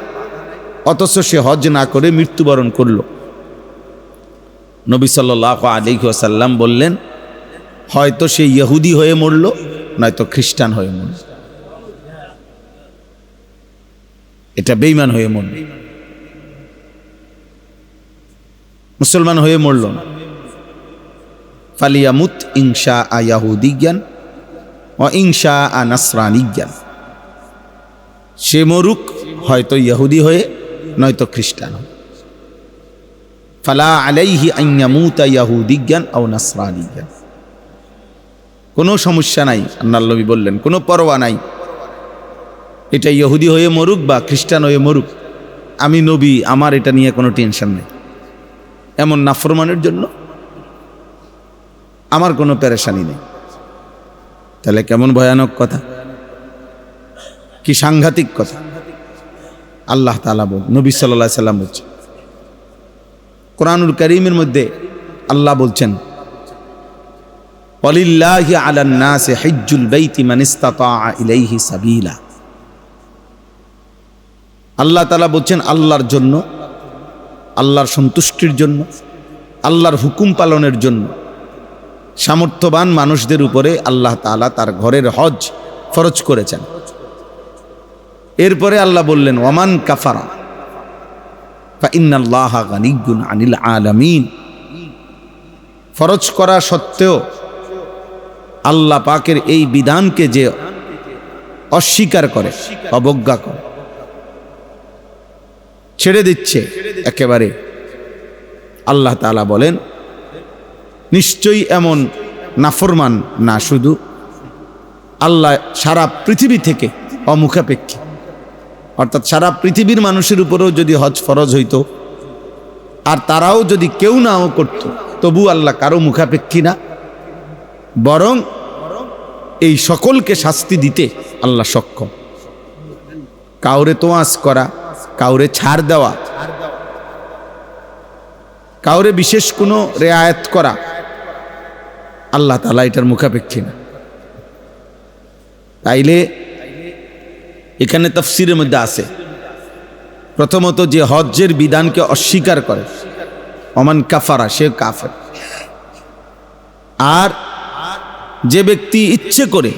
অথচ সে হজ না করে মৃত্যুবরণ করল। নবী সাল্লাল্লাহু আলাইহি ওয়াসাল্লাম বললেন, হয়তো সে ইহুদি হয়ে মরল, নয়তো খ্রিস্টান হয়ে মরল, এটা বেঈমান হয়ে মরল, মুসলমান হয়ে মরল না। ফালিয়ামুত ইনশা ইয়াহুদিয়ান ইনশা নাসরানিয়ান, সে মরুক হয়তো ইহুদি হয়ে নয়তো খ্রিস্টান। ফালা আলাইহি আন ইয়ামুতা ইয়াহুদিয়ান আও নাসরানিয়ান, কোনো সমস্যা নাই। আল্লাহর নবী বললেন কোনো পরোয়া নাই, এটা ইহুদি হয়ে মরুক বা খ্রিস্টান হয়ে মরুক, আমি নবী, আমার এটা নিয়ে কোনো টেনশন নেই। এমন নাফরমানের জন্য আমার কোনো পেরেশানি নেই। তাহলে কেমন ভয়ানক কথা, কি সাংঘাতিক কথা। আল্লাহ তাআলা বল, নবী সাল্লাল্লাহু আলাইহি সাল্লাম বলছেন, কোরআনুল কারীমের মধ্যে আল্লাহ বলছেন, ওয়ালিল্লাহি আলান নাসি হিজ্জুল বাইতি মান ইসতাতাআ ইলাইহি সাবিলা। আল্লাহ তাআলা বলছেন আল্লাহর জন্য, আল্লাহর সন্তুষ্টির জন্য, আল্লাহর হুকুম পালনের জন্য সামর্থ্যবান মানুষদের উপরে আল্লাহ তাআলা তার ঘরের হজ ফরজ করেছেন। এরপরে আল্লাহ বললেন ওয়ামান কাফারা ফা ইন্নাল্লাহা গানিয়্যুন আনিল আলামিন। ফরজ করা সত্ত্বেও আল্লাহ পাকের এই বিধানকে যে অস্বীকার করে, অবজ্ঞা করে, ছেড়ে দিচ্ছে একেবারে, আল্লাহ তাআলা বলেন নিশ্চয়ই এমন নাফরমান না শুধু আল্লাহ সারা পৃথিবী থেকে অমুখাপেক্ষী, অর্থাৎ সারা পৃথিবীর মানুষের উপরেও যদি হজ ফরজ হইতো আর তারাও যদি কেউ নাও করত, তবু আল্লাহ কারো মুখাপেক্ষী না, বরং এই সকলকে শাস্তি দিতে আল্লাহ সক্ষম। কাউরে তোয়াজ করা, কাউরে ছাড় দেওয়া, কাউরে বিশেষ কোনো রেয়ায়েত করা, আল্লাহ তাআলা এটার মুখাপেক্ষী না। তাইলে এখানে তাফসীরের মধ্যে আছে, প্রথমত যে হজ্জের বিধানকে অস্বীকার করে, ওমান কাফারা, সে কাফের। আর যে ব্যক্তি ইচ্ছে করে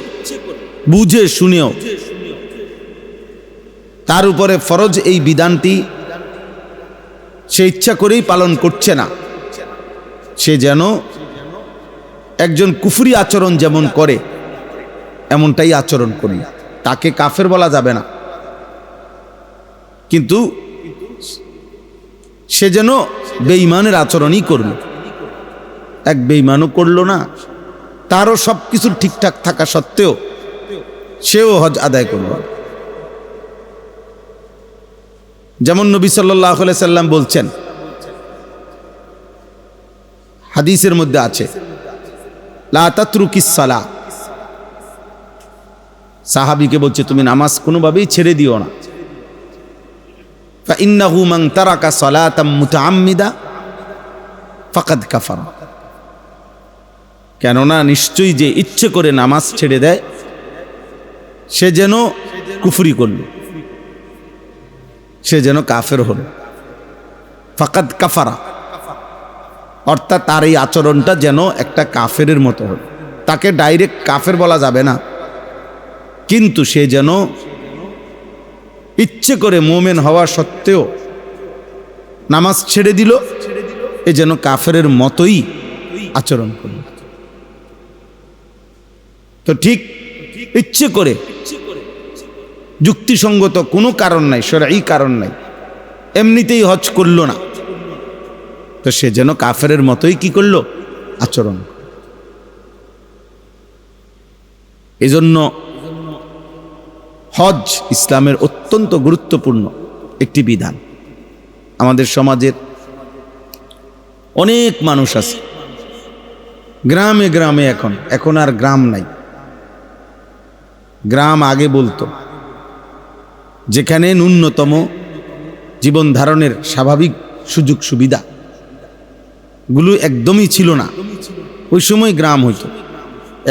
বুঝে শুনেও তার উপরে ফরজ এই বিধানটি সে ইচ্ছা করেই পালন করছে না, সে যেন একজন কুফরি আচরণ যেমন করে এমনটাই আচরণ করি। তাকে কাফের বলা যাবে না, কিন্তু সে যেন বেঈমানের আচরণই করল। এক বেঈমানও করলো না, তারও সব কিছু ঠিকঠাক থাকা সত্ত্বেও সেও হজ আদায় করল। যেমন নবী সাল্লাল্লাহু আলাইহি সাল্লাম বলছেন, হাদিসের মধ্যে আছে, লা তাতরুকিস সালাহ, সাহাবীকে বলছে তুমি নামাজ কোনোভাবেই ছেড়ে দিও না। ফা ইন্নাহু মান তারাকা সালাতাম মুতাআম্মিদা ফাকাদ কাফারা, কেননা নিশ্চয়ই যে ইচ্ছে করে নামাজ ছেড়ে দেয় সে যেন কুফরি করল, সে যেন কাফের হল। ফাকাদ কাফারা অর্থাৎ তার এই আচরণটা যেন একটা কাফেরের মতো হল। তাকে ডাইরেক্ট কাফের বলা যাবে না, কিন্তু সে যেন ইচ্ছে করে মুমিন হওয়া সত্ত্বেও নামাজ ছেড়ে দিল, এ যেন কাফেরের মতোই আচরণ করল। তো ঠিক ইচ্ছে করে যুক্তিসঙ্গত কোনো কারণ নাই, শরঈ কারণ নাই, এমনিতেই হজ করলো না, তো সে যেন কাফেরের মতোই কি করলো, আচরণ। এজন্য হজ ইসলামের অত্যন্ত গুরুত্বপূর্ণ একটি বিধান। আমাদের সমাজের অনেক মানুষ আছে গ্রামে গ্রামে, এখন আর গ্রাম নাই। গ্রাম আগে বলতো যেখানে ন্যূনতম জীবন ধারণের স্বাভাবিক সুযোগ সুবিধা গুলো একদমই ছিল না, ওই সময় গ্রাম হইতো।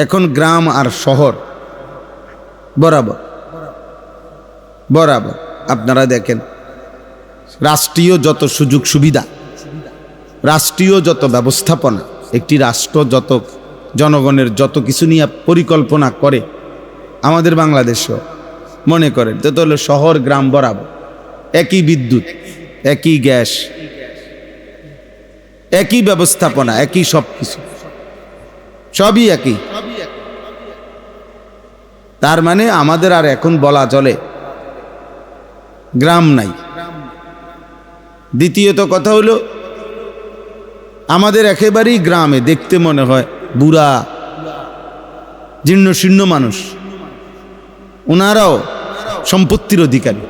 এখন গ্রাম আর শহর বরাবর বরাবর। আপনারা দেখেন রাষ্ট্রীয় যত সুযোগ সুবিধা, রাষ্ট্রীয় যত ব্যবস্থাপনা, একটি রাষ্ট্র যত জনগণের যত কিছু নিয়ে পরিকল্পনা করে, আমাদের বাংলাদেশও মনে করেন তো হলো শহর গ্রাম বরাবর একই বিদ্যুৎ, একই গ্যাস, একই ব্যবস্থাপনা, একই সব কিছু, সবই একই। তার মানে আমাদের আর এখন বলা চলে গ্রাম নাই। দ্বিতীয়ত কথা হলো আমাদের একেবারেই গ্রামে দেখতে মনে হয় বুড়া জীর্ণ শীর্ণ মানুষ, ওনারাও সম্পত্তির অধিকারী।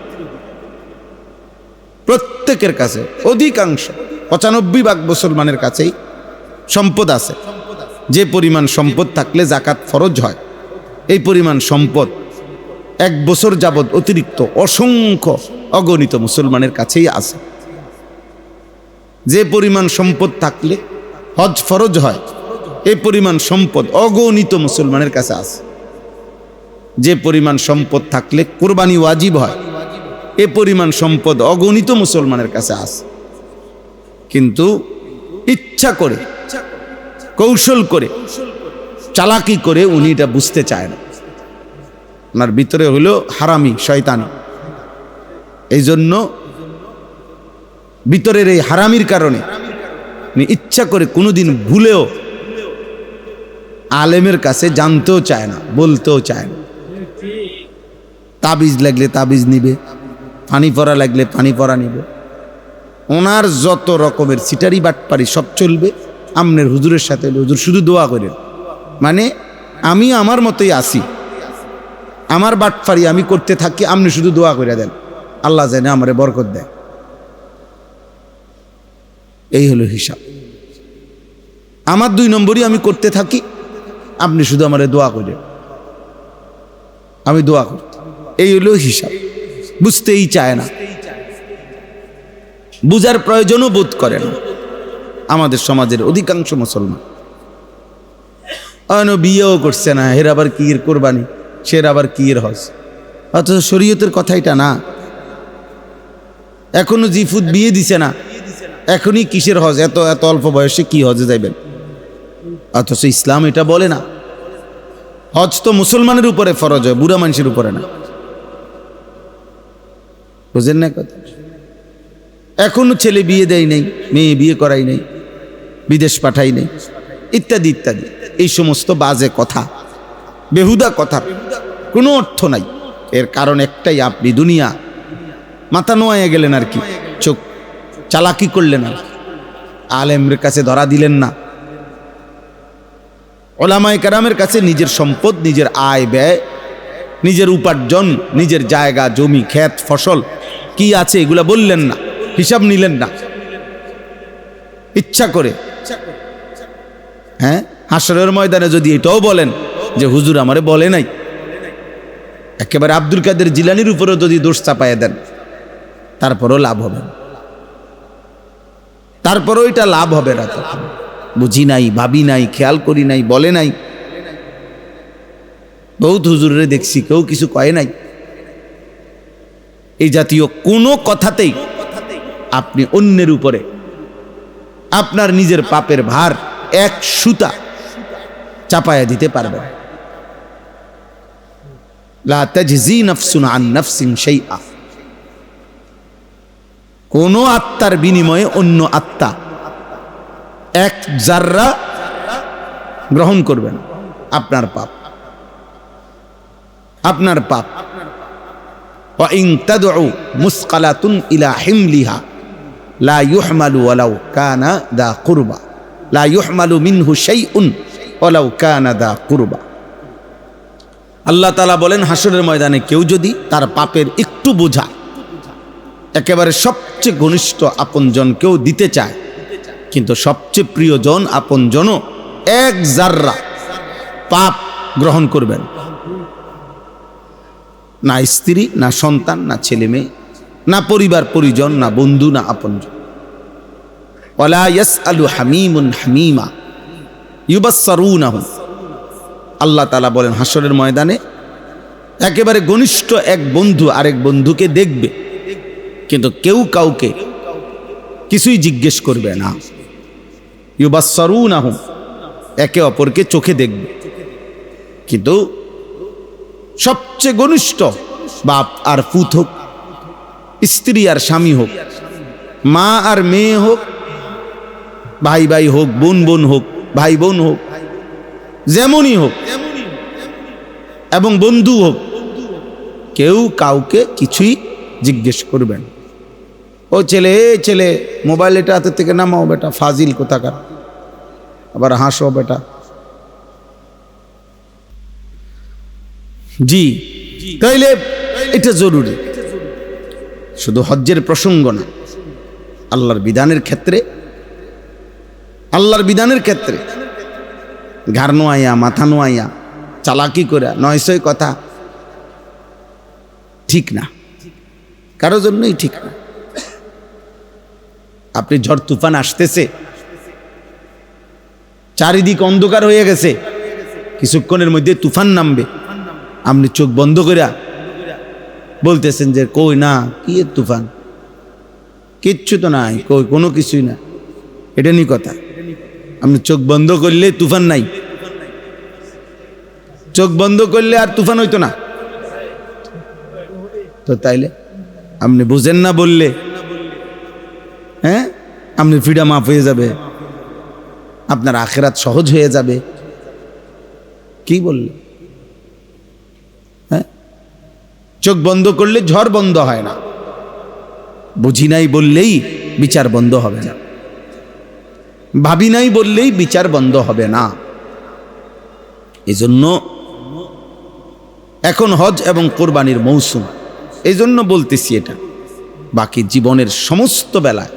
প্রত্যেকের কাছে, অধিকাংশ 95% মুসলমানের কাছেই সম্পদ আছে। যে পরিমাণ সম্পদ থাকলে জাকাত ফরজ হয়, এই পরিমাণ সম্পদ 1 বছর যাবৎ অতিরিক্ত অসংখ্য অগণিত মুসলমানের কাছেই আছে। যে পরিমাণ সম্পদ থাকলে হজ ফরজ হয়, এই পরিমাণ সম্পদ অগণিত মুসলমানের কাছে আছে। যে পরিমাণ সম্পদ থাকলে কুরবানি ওয়াজিব হয়, এ পরিমাণ সম্পদ অগণিত মুসলমানের কাছে আছে। কিন্তু ইচ্ছা করে, কৌশল করে, চালাকি করে উনি এটা বুঝতে চায় না। ওনার ভিতরে হলো হারামি, শয়তানি। এই জন্য ভিতরের এই হারামির কারণে উনি ইচ্ছা করে কোনোদিন ভুলেও আলেমের কাছে জানতেও চায় না, বলতেও চায় না। তাবিজ লাগলে তাবিজ নিবে, পানি পড়া লাগলে পানি পড়া নিবে। ওনার যত রকমের সিটারি বাটপারি সব চলবে আমনের হুজুরের সাথে। হুজুর শুধু দোয়া করেন, মানে আমি আমার মতোই আসি, আমার বাটপারি আমি করতে থাকি, আপনি শুধু দোয়া করে দেন, আল্লাহ জানে আমারে বরকত দেয়। এই হলো হিসাব। আমার 2 নম্বরই আমি করতে থাকি, আপনি শুধু আমারে দোয়া করে, আমি দোয়া করতে। এই হলো হিসাব। বুঝতেই চায় না, বুঝার প্রয়োজনও বোধ করে না আমাদের সমাজের অধিকাংশ মুসলমান। বিয়েও করছে না, হের আবার কি এর কোরবানি, সের আবার কি এর হজ। অথচ শরীয়তের কথা এটা না। এখনো জিফুত বিয়ে দিছে না, এখনই কিসের হজ? এত এত অল্প বয়সে কি হজে যাইবেন? অথচ ইসলাম এটা বলে না। হজ তো মুসলমানের উপরে ফরজ হয়, বুড়া মানুষের উপরে না। বুঝেন না কথা? এখনো ছেলে বিয়ে দেয় নাই, মেয়ে বিয়ে করাই নাই, বিদেশ পাঠাই নাই, ইত্যাদি ইত্যাদি। এই সমস্ত বাজে কথা, বেহুদা কথা, কোনো অর্থ নাই। এর কারণ একটাই, আপনি দুনিয়া মাথা নোয়াইয়া গেলেন আর কি, চোখ চালাকি করলেন আর আলেমের কাছে ধরা দিলেন না। ওলামায়ে কেরামের কাছে নিজের সম্পদ, নিজের আয় ব্যয়, নিজের উপার্জন, নিজের জায়গা জমি ক্ষেত ফসল কি আছে এগুলা বললেন না, হিসাব নিলেন না। ইচ্ছা করে হাসরের ময়দানে যদি এটাও বলেন যে হুজুর আমারে বলে নাই, একেবারে আব্দুল কাদের জিলানির উপরেও যদি দোষ চাপাইয়া দেন, তারপরও লাভ হবে না। তারপরও এটা লাভ হবে না। তখন বুঝি নাই, ভাবি নাই, খেয়াল করি নাই, বলে নাই। বহুত হুজুরে দেখছি কেউ কিছু কয় নাই। এই জাতীয় কোনো কথাতেই আপনি অন্যের উপরে আপনার নিজের পাপের ভার 1 সুতা চাপায়া দিতে পারবেন। লা তাজজি নাফসুন আন নাফসিন শাইআ। কোন আত্মার বিনিময়ে অন্য আত্মা 1 জাররা গ্রহণ করবেন। আপনার পাপ, আপনার পাপ। ওয়া ইন তাদউ মুসকালাতুন ইলা হিমলিহা লা ইউহমালু ওয়ালাউ কানা দা কুরবা, লা ইউহমালু মিনহু শাইউন ওয়ালাউ কানা দা কুরবা। আল্লাহ তাআলা বলেন, হাসরের ময়দানে কেউ যদি তার পাপের একটু বোঝা একেবারে সবচেয়ে ঘনিষ্ঠ আপনজন কেউ দিতে চায়, কিন্তু সবচেয়ে প্রিয়জন আপনজনও 1 জাররা পাপ গ্রহণ করবেন না। স্ত্রী, না সন্তান, না ছেলে মেয়ে, না পরিবার পরিজন, না বন্ধু, না আপনজন। ওয়ালা ইয়াসআলু হামিমুন হামিমা ইউবাসসারুনাহু। আল্লাহ তাআলা বলেন, হাসরের ময়দানে একেবারে ঘনিষ্ঠ এক বন্ধু আরেক বন্ধুকে দেখবে, কিন্তু কেউ কাউকে কিছুই জিজ্ঞেস করবে না। ইউবাসসারুনাহু, একে অপরকে চোখে দেখবে, কিন্তু সবচেয়ে ঘনিষ্ঠ বাপ আর পুত হোক, স্ত্রী আর স্বামী হোক, মা আর মেয়ে হোক, ভাই ভাই হোক, বোন বোন হোক, ভাই বোন হোক, যেমনই হোক, এবং বন্ধু হোক, কেউ কাউকে কিছুই জিজ্ঞেস করবেন। ও ছেলে ছেলে মোবাইল এটা হাতের থেকে নামাও বেটা, ফাজিল কোথাকার, আবার হাসো বেটা। জি, তাইলে এটা জরুরি। শুধু হজ্জের প্রসঙ্গ না, আল্লাহর বিধানের ক্ষেত্রে, আল্লাহর বিধানের ক্ষেত্রে ঘাড় নোয়াইয়া মাথা নোয়াইয়া চালাকি করে নয়সই কথা ঠিক না, কারোর জন্যই ঠিক না। আপনি ঝড় তুফান আসতেছে, চারিদিক অন্ধকার হয়ে গেছে, কিছুক্ষণের মধ্যে তুফান নামবে, আপনি চোখ বন্ধ করে বলতেছেন যে কই না কি এর তুফান, কিচ্ছু তো নাই, কই কোনো কিছুই না, এটা নিয়ে কথা। আপনি চোখ বন্ধ করলে তুফান নাই, চোখ বন্ধ করলে আর তুফান হইতো না। তো তাইলে আপনি বুঝেন না বললে, হ্যাঁ, আপনি ফিডা মাফ হয়ে যাবে, আপনার আখিরাত সহজ হয়ে যাবে। কি বললে? হ্যাঁ, চোখ বন্ধ করলে ঝড় বন্ধ হয় না, বুঝি নাই বললেই বিচার বন্ধ হবে না, ভাবি নাই বললেই বিচার বন্ধ হবে না। এজন্য এখন হজ এবং কোরবানির মৌসুম, এই জন্য বলতেছি এটা। বাকি জীবনের সমস্ত বেলায়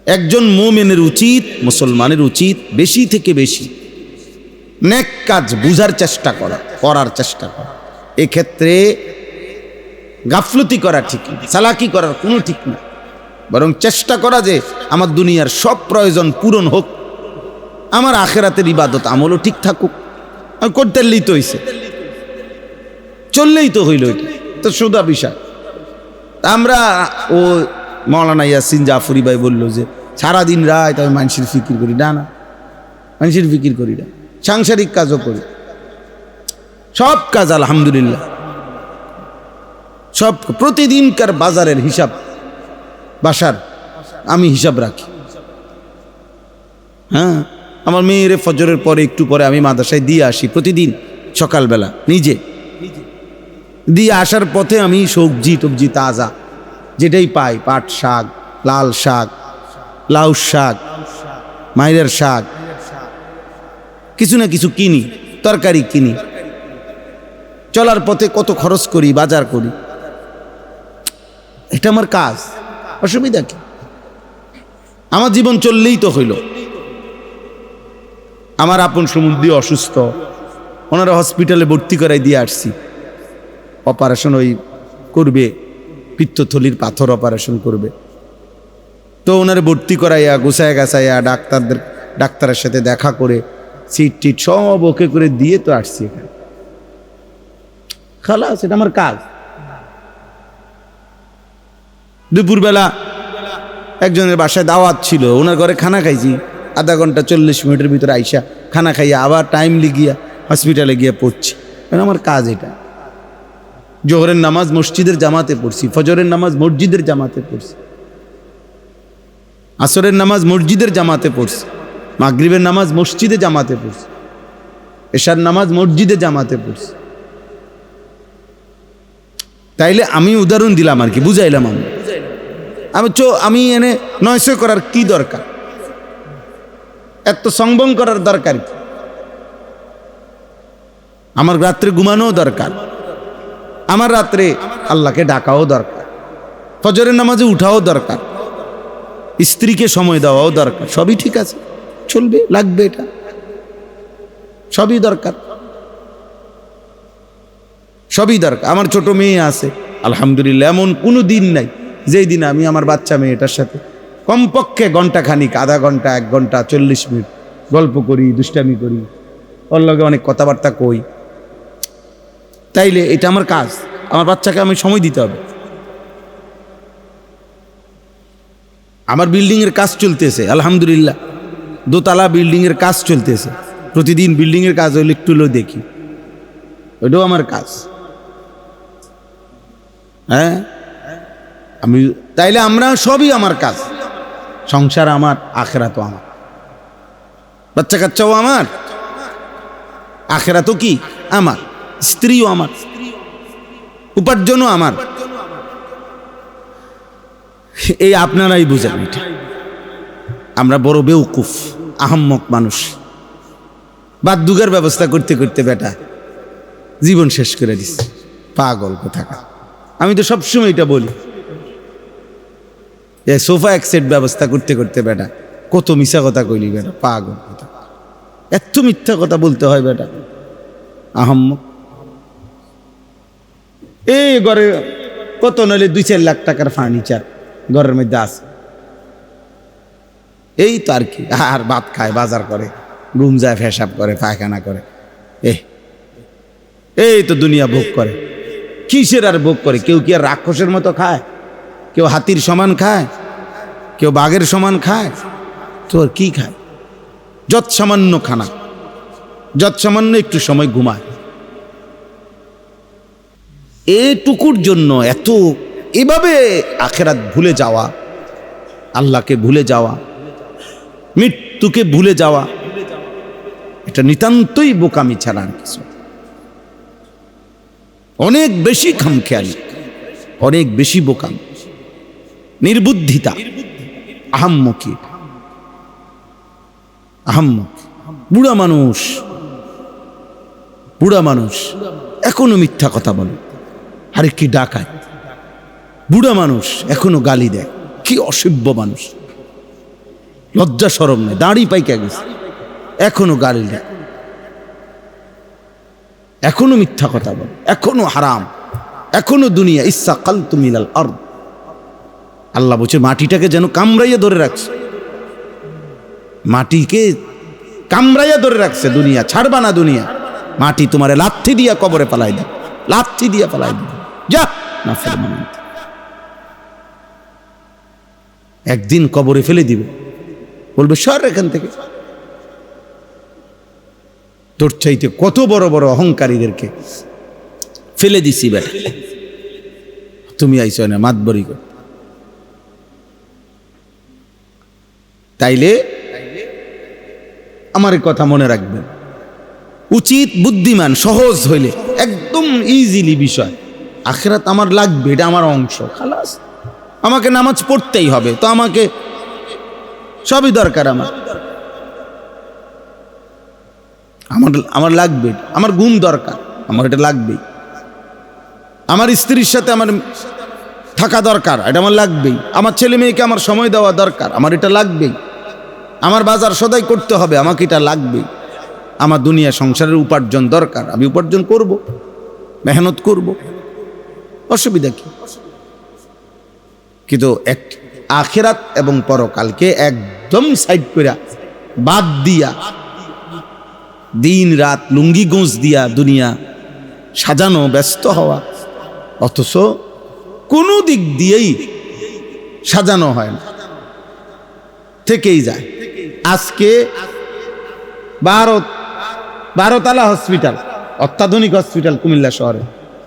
একজন মুমিনের উচিত, মুসলমানের উচিত বেশি থেকে বেশি নেক কাজ বুঝার চেষ্টা করা, করার চেষ্টা করা। এক্ষেত্রে গাফলতি করা ঠিক না, চালাকি করার কোনো ঠিক না, বরং চেষ্টা করা যে আমার দুনিয়ার সব প্রয়োজন পূরণ হোক, আমার আখেরাতের ইবাদত আমলও ঠিক থাকুক। আমি করতে তো হইছে, চললেই তো হইল, এটা তো সুদা বিষয়। আমরা ও মৌলানা ইয়াসিন জাফরি ভাই বললো যে সারাদিন রাত আমি মানুষের ফিকির করি, না না, মানুষের ফিকির করি না, সাংসারিক কাজও করি, সব কাজ আলহামদুলিল্লাহ, সব প্রতিদিনকার বাজারের হিসাব, বাসার আমি হিসাব রাখি। হ্যাঁ, আমার মেয়ের ফজরের পরে একটু পরে আমি মাদ্রাসায় দিয়ে আসি প্রতিদিন সকালবেলা, নিজে দিয়ে আসার পথে আমি সবজি টবজি তাজা যেটাই পাই, পাট শাক, লাল শাক, লাউ শাক, মাইরের শাক, কিছু না কিছু কিনি, তরকারি কিনি, চলার পথে কত খরচ করি, বাজার করি, এটা আমার কাজ, অসুবিধা কি? আমার জীবন চললেই তো হইল। আমার আপন সমুদ্রী অসুস্থ, ওনারা হসপিটালে ভর্তি করাই দিয়ে আসছি, অপারেশন ওই করবে, পিত্তথলির পাথর অপারেশন করবে। তো ওনারে ভর্তি করাইয়া গোছায় গাছাইয়া ডাক্তারের সাথে দেখা করে সিট টিট সব ওকে করে দিয়ে তো আসছি এখানে। খালাস, এটা আমার কাজ। দুপুরবেলা একজনের বাসায় দাওয়াত ছিল, ওনার ঘরে খানা খাইছি, আধা ঘন্টা 40 মিনিটের ভিতরে আইসা খানা খাইয়া আবার টাইম লিগিয়া হসপিটালে গিয়ে পড়ছি। আমার কাজ এটা। জোহরের নামাজ মসজিদের জামাতে পড়ছি, ফজরের নামাজ মসজিদের জামাতে পড়ছি, আসরের নামাজ মসজিদের জামাতে পড়ছি, মাগরিবের নামাজ মসজিদে জামাতে পড়ছি, এশার নামাজ মসজিদে জামাতে পড়ছি। তাইলে আমি উদাহরণ দিলাম আর কি, বুঝাইলাম। আমি এনে নয়সই করার কি দরকার, এত সংবং করার দরকার কি? আমার রাত্রে ঘুমানো দরকার, আমার রাত্রে আল্লাহকে ডাকাও দরকার, ফজরের নামাজে উঠাও দরকার, স্ত্রীকে সময় দেওয়াও দরকার। সবই ঠিক আছে, চলবে, লাগবে, এটা সবই দরকার, সবই দরকার। আমার ছোট মেয়ে আছে আলহামদুলিল্লাহ, এমন কোনো দিন নাই যেই দিন আমি আমার বাচ্চা মেয়েটার সাথে কমপক্ষে ঘন্টা খানিক, আধা ঘন্টা, 1 ঘন্টা 40 মিনিট গল্প করি, দুষ্টামি করি, ওর লগে অনেক কথাবার্তা কই। তাইলে এটা আমার কাজ, আমার বাচ্চাকে আমি সময় দিতে হবে। আমার বিল্ডিংয়ের কাজ চলতেছে আলহামদুলিল্লাহ, দোতলা বিল্ডিংয়ের কাজ চলতেছে, প্রতিদিন বিল্ডিংয়ের কাজ হইলে একটু দেখি, ওইটাও আমার কাজ। হ্যাঁ, আমি তাইলে আমরা সবই আমার কাজ, সংসার আমার, আখিরাতও আমার, বাচ্চা কাচ্চাও আমার, আখেরাতও কি আমার, স্ত্রীও আমার, উপার্জনও আমার। এই আপনারাই বুঝেন এটা। আমরা বড় বেউকুফ, আহাম্মক মানুষ। বাদ্যুগের ব্যবস্থা করতে করতে বেটা জীবন শেষ করে দিস। পাগল কোথাকার। আমি তো সবসময় এটা বলি, সোফা এক সেট ব্যবস্থা করতে করতে বেটা কত মিথ্যা কথা কইলি বেটা, পাগল কথা। এত মিথ্যা কথা বলতে হয় বেটা, আহাম্মক। এই ঘরে কত নইলে 2-4 লাখ টাকার ফার্নিচার ঘরের মধ্যে আছে, এই তো আর কি। আর ভাত খায়, বাজার করে, ঘুম যায়, ফেসাব করে, পায়খানা করে, এই তো দুনিয়া ভোগ করে। কিসের আর ভোগ করে? কেউ কি আর রাক্ষসের মতো খায়? কেউ হাতির সমান খায়? কেউ বাঘের সমান খায়? তো আর কি খায়? যত সামান্য খানা, যত সামান্য একটু সময় ঘুমায়। এটুকুর জন্য এত এভাবে আখেরাত ভুলে যাওয়া, আল্লাহকে ভুলে যাওয়া, মৃত্যুকে ভুলে যাওয়া, এটা নিতান্তই বোকামি ছাড়া আর কিছু। অনেক বেশি খামখেয়ালি, অনেক বেশি বোকাম, নির্বুদ্ধিতা, আহাম্মকি, আহাম্মক। বুড়া মানুষ, বুড়া মানুষ এখনো মিথ্যা কথা বলে, আরে কি ডাকায়। বুড়া মানুষ এখনো গালি দেয়, কি অসভ্য মানুষ, লজ্জা শরম নেই, দাড়ি পাইকা গেছে, এখনো গালি দেয়, এখনো মিথ্যা কথা বলে, এখনো হারাম, এখনো দুনিয়া। ইচ্ছা কাল তুমিলাল আরদ, আল্লাহ বলছে মাটিটাকে যেন কামড়াইয়া ধরে রাখছে, মাটিকে কামড়াইয়া ধরে রাখছে। দুনিয়া ছাড়বা না, দুনিয়া মাটি তোমারে লাথি দিয়া কবরে পালাই দিবে, লাথি দিয়া পালাই দিবে। যা না ফরমান, একদিন কবরে ফেলে দিবে, বলবে সর এখান থেকে। তোর চাইতে কত বড় বড় অহংকারীদেরকে ফেলে দিছি বেটা, তুমি আইছো না মাতবরি কর। তাইলে আমার কথা মনে রাখবেন, উচিত বুদ্ধিমান সহজ হইলে একদম ইজিলি বিষয়, আখিরাত আমার লাগবে, এটা আমার অংশ, খালাস। আমাকে নামাজ পড়তেই হবে, তো আমাকে সবই দরকার, আমার লাগবে, আমার গুণ দরকার, আমার এটা লাগবেই। আমার স্ত্রীর সাথে আমার থাকা দরকার, এটা আমার লাগবেই। আমার ছেলে মেয়েকে আমার সময় দেওয়া দরকার, আমার এটা লাগবেই। আমার বাজার সদাই করতে হবে, আমাকে এটা লাগবেই। আমার দুনিয়া সংসারের উপার্জন দরকার, আমি উপার্জন করব, মেহনত করব, অসুবিধা কি? কিন্তু এক আখিরাত এবং পরকালকে একদম সাইড করে বাদ দিয়া, দিন রাত লুঙ্গি গোঁজ দিয়া দুনিয়া সাজানো, ব্যস্ত হওয়া, অথচ কোনো দিক দিয়েই সাজানো হয় না, থেকেই যায়। আজকে 12 তালা হসপিটাল, অত্যাধুনিক হসপিটাল কুমিল্লা শহরে,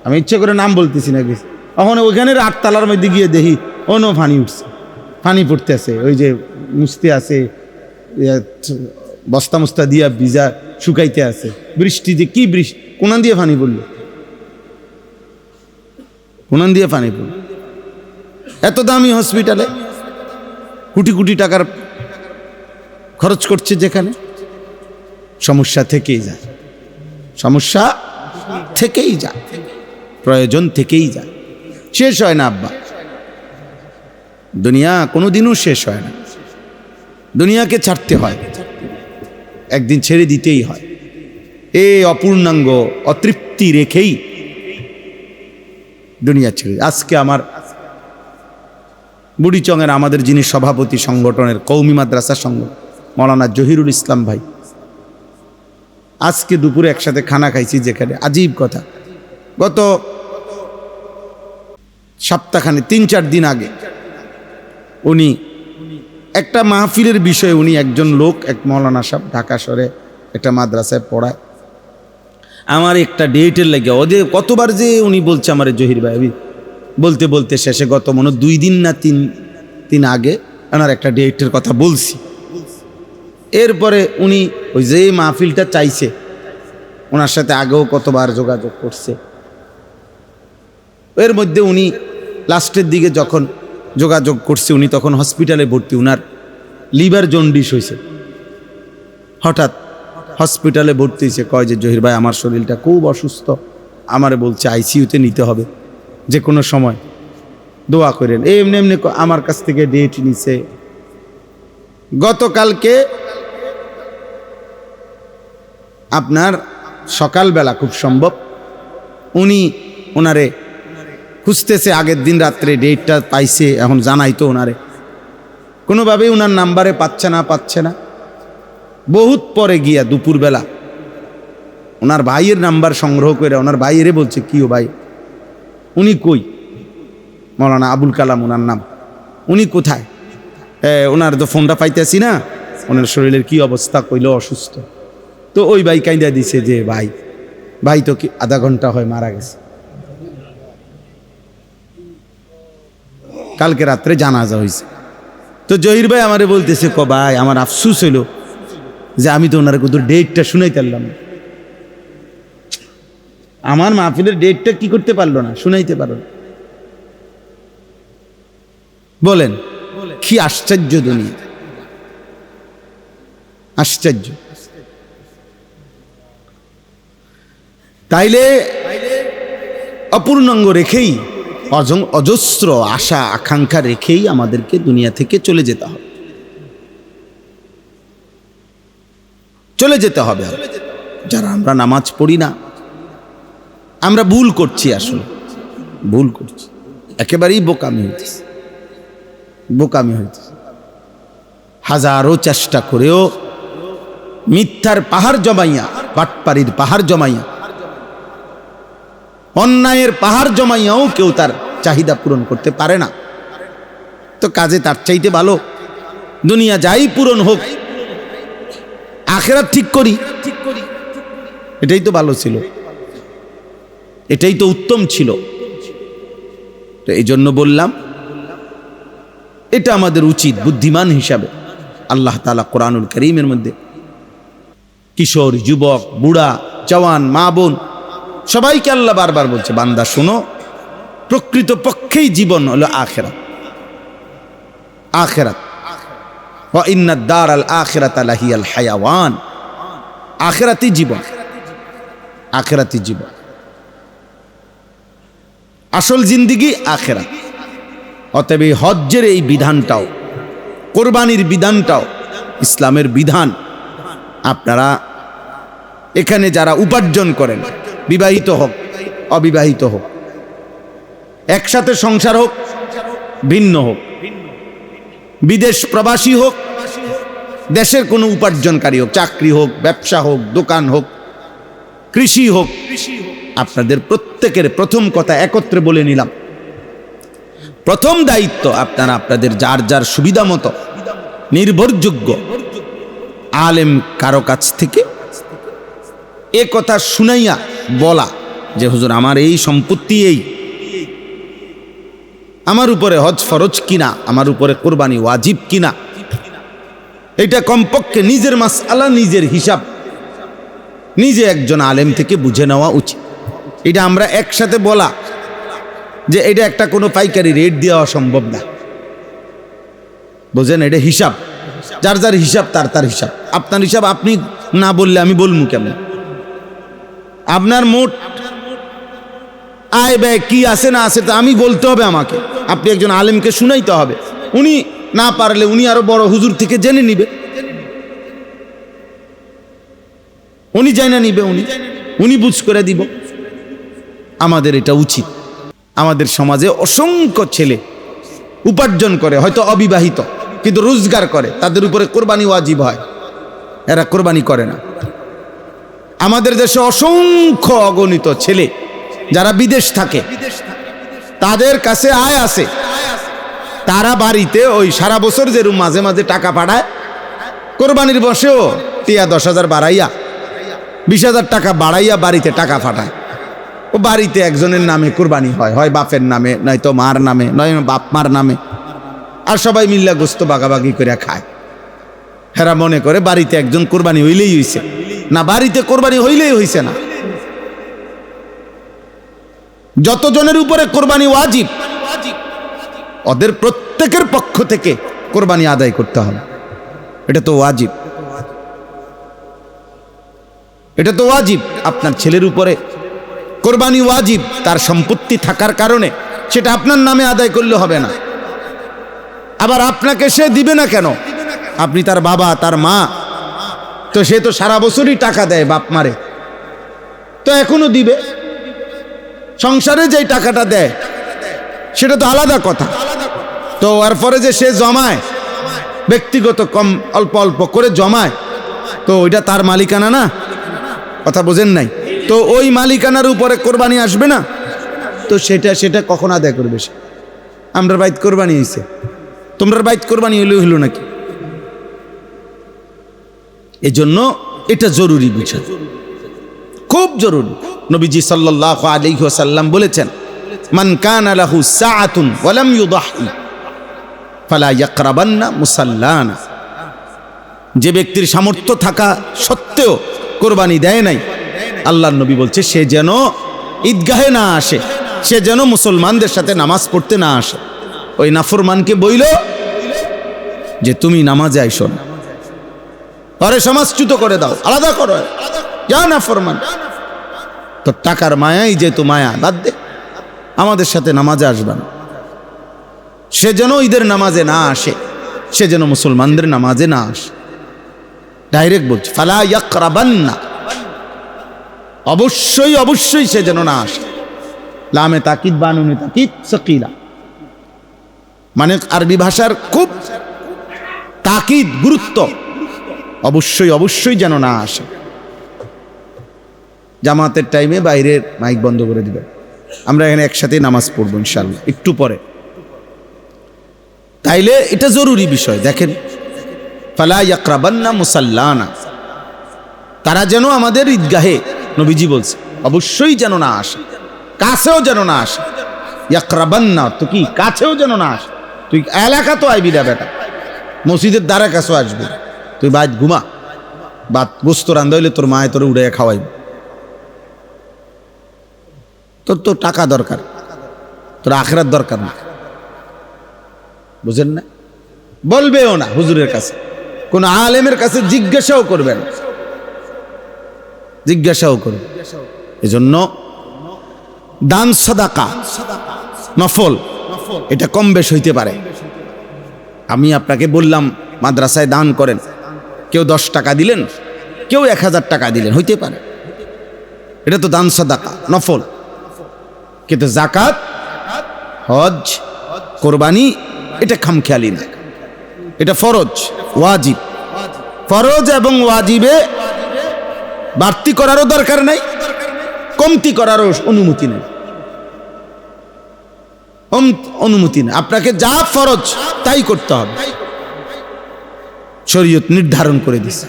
আমি ইচ্ছে করে নাম বলতেছি না কিছু। এখন ওইখানের 8 তালার মধ্যে গিয়ে দেখি অন্য পানি উঠছে, পানি পড়তেছে, ওই যে মুছতে আছে, বস্তা মুস্তা দিয়া ভিজা শুকাইতে আছে, বৃষ্টি যে কি বৃষ্টি, কোনান দিয়ে পানি পড়লো, কোনান দিয়ে পানি পড়লো। এত দামি হসপিটালে কোটি কোটি টাকার খরচ করছে, যেখানে সমস্যা থেকেই যায়, সমস্যা থেকেই যায়, প্রয়োজন থেকেই যায়, শেষ হয় না আব্বা। দুনিয়া কোনোদিনও শেষ হয় না, দুনিয়াকে ছাড়তে হয়, একদিন ছেড়ে দিতেই হয়। এই অপূর্ণাঙ্গ অতৃপ্তি রেখেই দুনিয়া ছেড়ে। আজকে আমার বুড়িচংয়ের আমাদের যিনি সভাপতি সংগঠনের, কৌমি মাদ্রাসা সংগঠন, মৌলানা জহিরুল ইসলাম ভাই, আজকে দুপুরে একসাথে খানা খাইছি, যেখানে আজীব কথা, গত সপ্তাহখানে 3-4 দিন আগে উনি একটা মাহফিলের বিষয়ে, উনি একজন লোক, এক মৌলানা সাহেব, ঢাকা শহরে একটা মাদ্রাসায় পড়ায়। আমার একটা ডেটের লাগে ওদের কতবার যে উনি বলছে আমার, জহির ভাই, বলতে বলতে শেষে গত মনে 2 দিন না 3 দিন আগে ওনার একটা ডেটের কথা বলছি। এরপরে উনি ওই যে মাহফিলটা চাইছে, ওনার সাথে আগেও কতবার যোগাযোগ করছে। এর মধ্যে উনি লাস্টের দিকে যখন যোগাযোগ করছে, উনি তখন হসপিটালে ভর্তি, উনার লিভার জন্ডিস হয়েছে। হঠাৎ হসপিটালে ভর্তি হয়েছে, কয় যে জহির ভাই আমার শরীরটা খুব অসুস্থ, আমারে বলছে আইসিইউতে নিতে হবে যে কোনো সময়, দোয়া করেন। এমনি এমনি আমার কাছ থেকে ডেট নিছে। গতকালকে আপনার সকালবেলা খুব সম্ভব উনি ওনারে খুঁজতেছে, আগের দিন রাত্রে ডেটটা পাইছে, এখন জানাই তো ওনারে, কোনোভাবেই ওনার নাম্বারে পাচ্ছে না। বহুত পরে গিয়া দুপুরবেলা ওনার ভাইয়ের নাম্বার সংগ্রহ করে ওনার ভাইয়েরে বলছে, কি ও ভাই, উনি কই? মৌলানা আবুল কালাম ওনার নাম, উনি কোথায়? ওনার তো ফোনটা পাইতেছি না, ওনার শরীরের কি অবস্থা, কইল অসুস্থ। তো ওই ভাই কাইন্দা দিছে যে ভাই তো কি আধা ঘন্টা হয় মারা গেছে, কালকে রাত্রে জানাজা হয়েছে। তো জহির ভাই আমারে বলতেছে, ভাই আমার আফসুস হইল যে আমি তো ওনার কত ডেটটা শুনাইতে পারলাম না, আমার মাহফিলের ডেটটা কি করতে পারলো না, শুনাইতে পারলো না। বলেন কি আশ্চর্য দুনিয়া, আশ্চর্য। তাইলে অপূর্ণাঙ্গ রেখেই, অজস্র আশা আকাঙ্ক্ষা রেখেই আমাদেরকে দুনিয়া থেকে চলে যেতে হবে, চলে যেতে হবে। যারা আমরা নামাজ পড়ি না, আমরা ভুল করছি, আসলে ভুল করছি, একেবারেই বোকামি হইতেছে। হাজারো চেষ্টা করেও মিথ্যার পাহাড় জমাইয়া, বাটপাড়ির পাহাড় জমাইয়া, অন্যায়ের পাহাড় জমাইয়াও কেউ তার চাহিদা পূরণ করতে পারে না। তো কাজে তার চাইতে ভালো দুনিয়া যাই পূরণ হোক, আখেরাত ঠিক করি, এটাই তো ভালো ছিল, এটাই তো উত্তম ছিল। তো এই জন্য বললাম, এটা আমাদের উচিত বুদ্ধিমান হিসাবে। আল্লাহ তাআলা কোরআনুল কারীমের মধ্যে কিশোর, যুবক, বুড়া, জওয়ান, মা বোন সবাইকে আল্লাহ বারবার বলছে, বান্দা শোনো, প্রকৃত পক্ষেই জীবন হলো আখিরাত। আখিরাত ওয়া ইন্নাদ দারাল আখিরাতা লাহিয়াল হায়াওয়ান, আখিরাতই জীবন, আখিরাতই জীবন, আসল জিন্দেগি আখিরাত। অতএব এই হজ্জের এই বিধানটাও, কোরবানির বিধানটাও ইসলামের বিধান। আপনারা এখানে যারা উপার্জন করেন, বিবাহিত হোক অবিবাহিত হোক, একসাথে সংসার হোক ভিন্ন হোক, বিদেশ প্রবাসী হোক, দেশের কোনো উপার্জনকারী হোক, চাকরি হোক, ব্যবসা হোক, দোকান হোক, কৃষি হোক, আপনাদের প্রত্যেকের প্রথম কথা একত্রে বলে নিলাম, প্রথম দায়িত্ব আপনারা আপনাদের যার যার সুবিধা মতো নির্ভরযোগ্য আলেম কারো কাছ থেকে এ কথা শুনাইয়া বলা যে হুজুর আমার এই সম্পত্তি, এই আমার উপরে হজ ফরজ কিনা, আমার উপরে কোরবানি ওয়াজিব কিনা, এটা কমপক্ষে নিজের মাসআলা, নিজের হিসাব নিজে একজন আলেম থেকে বুঝে নেওয়া উচিত। এটা আমরা একসাথে বলা যে এটা একটা কোনো পাইকারি রেট দেওয়া সম্ভব না, বুঝেন? এটা হিসাব, যার যার হিসাব তার তার হিসাব। আপনার হিসাব আপনি না বললে আমি বলবো কেমন? আপনার মোট আয় ব্যয় কি আছে না আছে তা আমি বলতে হবে আমাকে, আপনি একজন আলেমকে শুনাইতে হবে, উনি না পারলে উনি আরো বড় হুজুর থেকে জেনে নিবে, উনি জেনে নিবে, উনি বুঝ করে দিব। আমাদের এটা উচিত। আমাদের সমাজে অসংখ্য ছেলে উপার্জন করে, হয়তো অবিবাহিত, কিন্তু রোজগার করে, তাদের উপরে কোরবানি ওয়াজিব হয়, এরা কোরবানি করে না। আমাদের দেশে অসংখ্য অগণিত ছেলে যারা বিদেশ থাকে, তাদের কাছে আয় আছে, তারা বাড়িতে ওই সারা বছর যেরকম মাঝে মাঝে টাকা পাঠায়, কোরবানির বসেও টিয়া 10,000 বাড়াইয়া 20,000 টাকা বাড়াইয়া বাড়িতে টাকা পাঠায়। ও বাড়িতে একজনের নামে কোরবানি হয়, হয় বাপের নামে, নয়তো মার নামে, নয় বাপ মার নামে, আর সবাই মিল্লা গোস্ত বাগাবাগি করে খায়। হেরা মনে করে বাড়িতে একজন কোরবানি হইলেই হইছে, না বাড়িতে কোরবানি হইলেই হইছে না, যতজনের উপরে কোরবানি ওয়াজিব ওদের প্রত্যেকের পক্ষ থেকে কোরবানি আদায় করতে হবে। এটা তো ওয়াজিব, এটা তো ওয়াজিব। আপনার ছেলের উপরে কোরবানি ওয়াজিব, তার সম্পত্তি থাকার কারণে সেটা আপনার নামে আদায় করলে হবে না। আবার আপনাকে সে দিবে না কেন? আপনি তার বাবা, তার মা, তো সে তো সারা বছরই টাকা দেয় বাপ মারে, তো এখনো দিবে। সংসারে যেই টাকাটা দেয় সেটা তো আলাদা কথা। তো এরপরে যে সে জমায়, ব্যক্তিগত কম অল্প অল্প করে জমায়, তো ওইটা তার মালিকানা না? কথা বোঝেন নাই? তো ওই মালিকানার উপরে কোরবানি আসবে না, তো সেটা কখন আদায় করবে সে? আমরা বাইত কোরবানি হয়েছে, তোমরা বাইত কোরবানি হইল নাকি? এজন্য এটা জরুরি বুঝা, খুব জরুরি। নবীজি সাল্লাল্লাহু আলাইহি ওয়াসাল্লাম বলেছেন, মান কানা লাহু সাআতুন ওয়া লাম ইউদাহি ফালা ইয়াকরাবান্না মুসাল্লানা। যে ব্যক্তির সামর্থ্য থাকা সত্ত্বেও কোরবানি দেয় নাই, আল্লাহর নবী বলছে সে যেন ঈদগাহে না আসে, সে যেন মুসলমানদের সাথে নামাজ পড়তে না আসে। ওই নাফরমানকে বইল যে তুমি নামাজে আইসো না, পরে সমাজচ্যুত করে দাও, আলাদা করো, যা নাফরমান। তো টাকার মায়াই যেহেতু মায়া, বাদ দে, আমাদের সাথে নামাজে আসবে না। সে যেন ঈদের নামাজে না আসে, সে যেন মুসলমানদের নামাজে না আসে। ডাইরেক্ট বলছে ফালা ইয়াকরাবান্না, অবশ্যই অবশ্যই সে যেন না আসে। লামে তাকিদ বা নুনে তাকিদ সাকিলা, মানে আরবি ভাষার খুব তাকিদ, গুরুত্ব, অবশ্যই অবশ্যই যেন না আসে। জামাতের টাইমে বাইরের মাইক বন্ধ করে দিবেন, আমরা এখানে একসাথে নামাজ পড়বো ইনশাল্লাহ একটু পরে। তাইলে এটা জরুরি বিষয়। দেখেন, ফালা ইয়াকরাবান্না মুসাল্লানা, তারা যেন আমাদের ঈদগাহে, নবীজি বলছে অবশ্যই যেন না আসে, কাছেও যেন না আসে। ইয়াকরাবান্না তো কি, কাছেও যেন না আসে। তুই এলাকা তো আইবি না বেটা, মসজিদের দ্বারা কাছেও আসবি, তুই বাইত ঘুমা, বা গোস্ত রান্ধা হইলে তোর মায়ে তোর উড়ে খাওয়াইব। তোর তো টাকা দরকার, তোর আখিরাত দরকার না, বুঝেন না? বলবেও না হুজুরের কাছে, কোন আলেমের কাছে জিজ্ঞাসাও করবেন, জিজ্ঞাসাও করবেন। এজন্য দান সাদাকা নফল, এটা কম বেশ হইতে পারে। আমি আপনাকে বললাম মাদ্রাসায় দান করেন, কেউ 10 টাকা দিলেন, কেউ 1000 টাকা দিলেন, হইতে পারে, এটা তো দান সাদাকা নফল। কিন্তু জাকাত, হজ, কোরবানি এটা খামখেয়ালি না, এটা ফরজ, ওয়াজিব। ফরজ এবং ওয়াজিবে বাড়তি করারও দরকার নাই, কমতি করারও অনুমতি নেই, অনুমতি নেই। আপনাকে যা ফরজ তাই করতে হবে, শরীয়ত নির্ধারণ করে দিছে।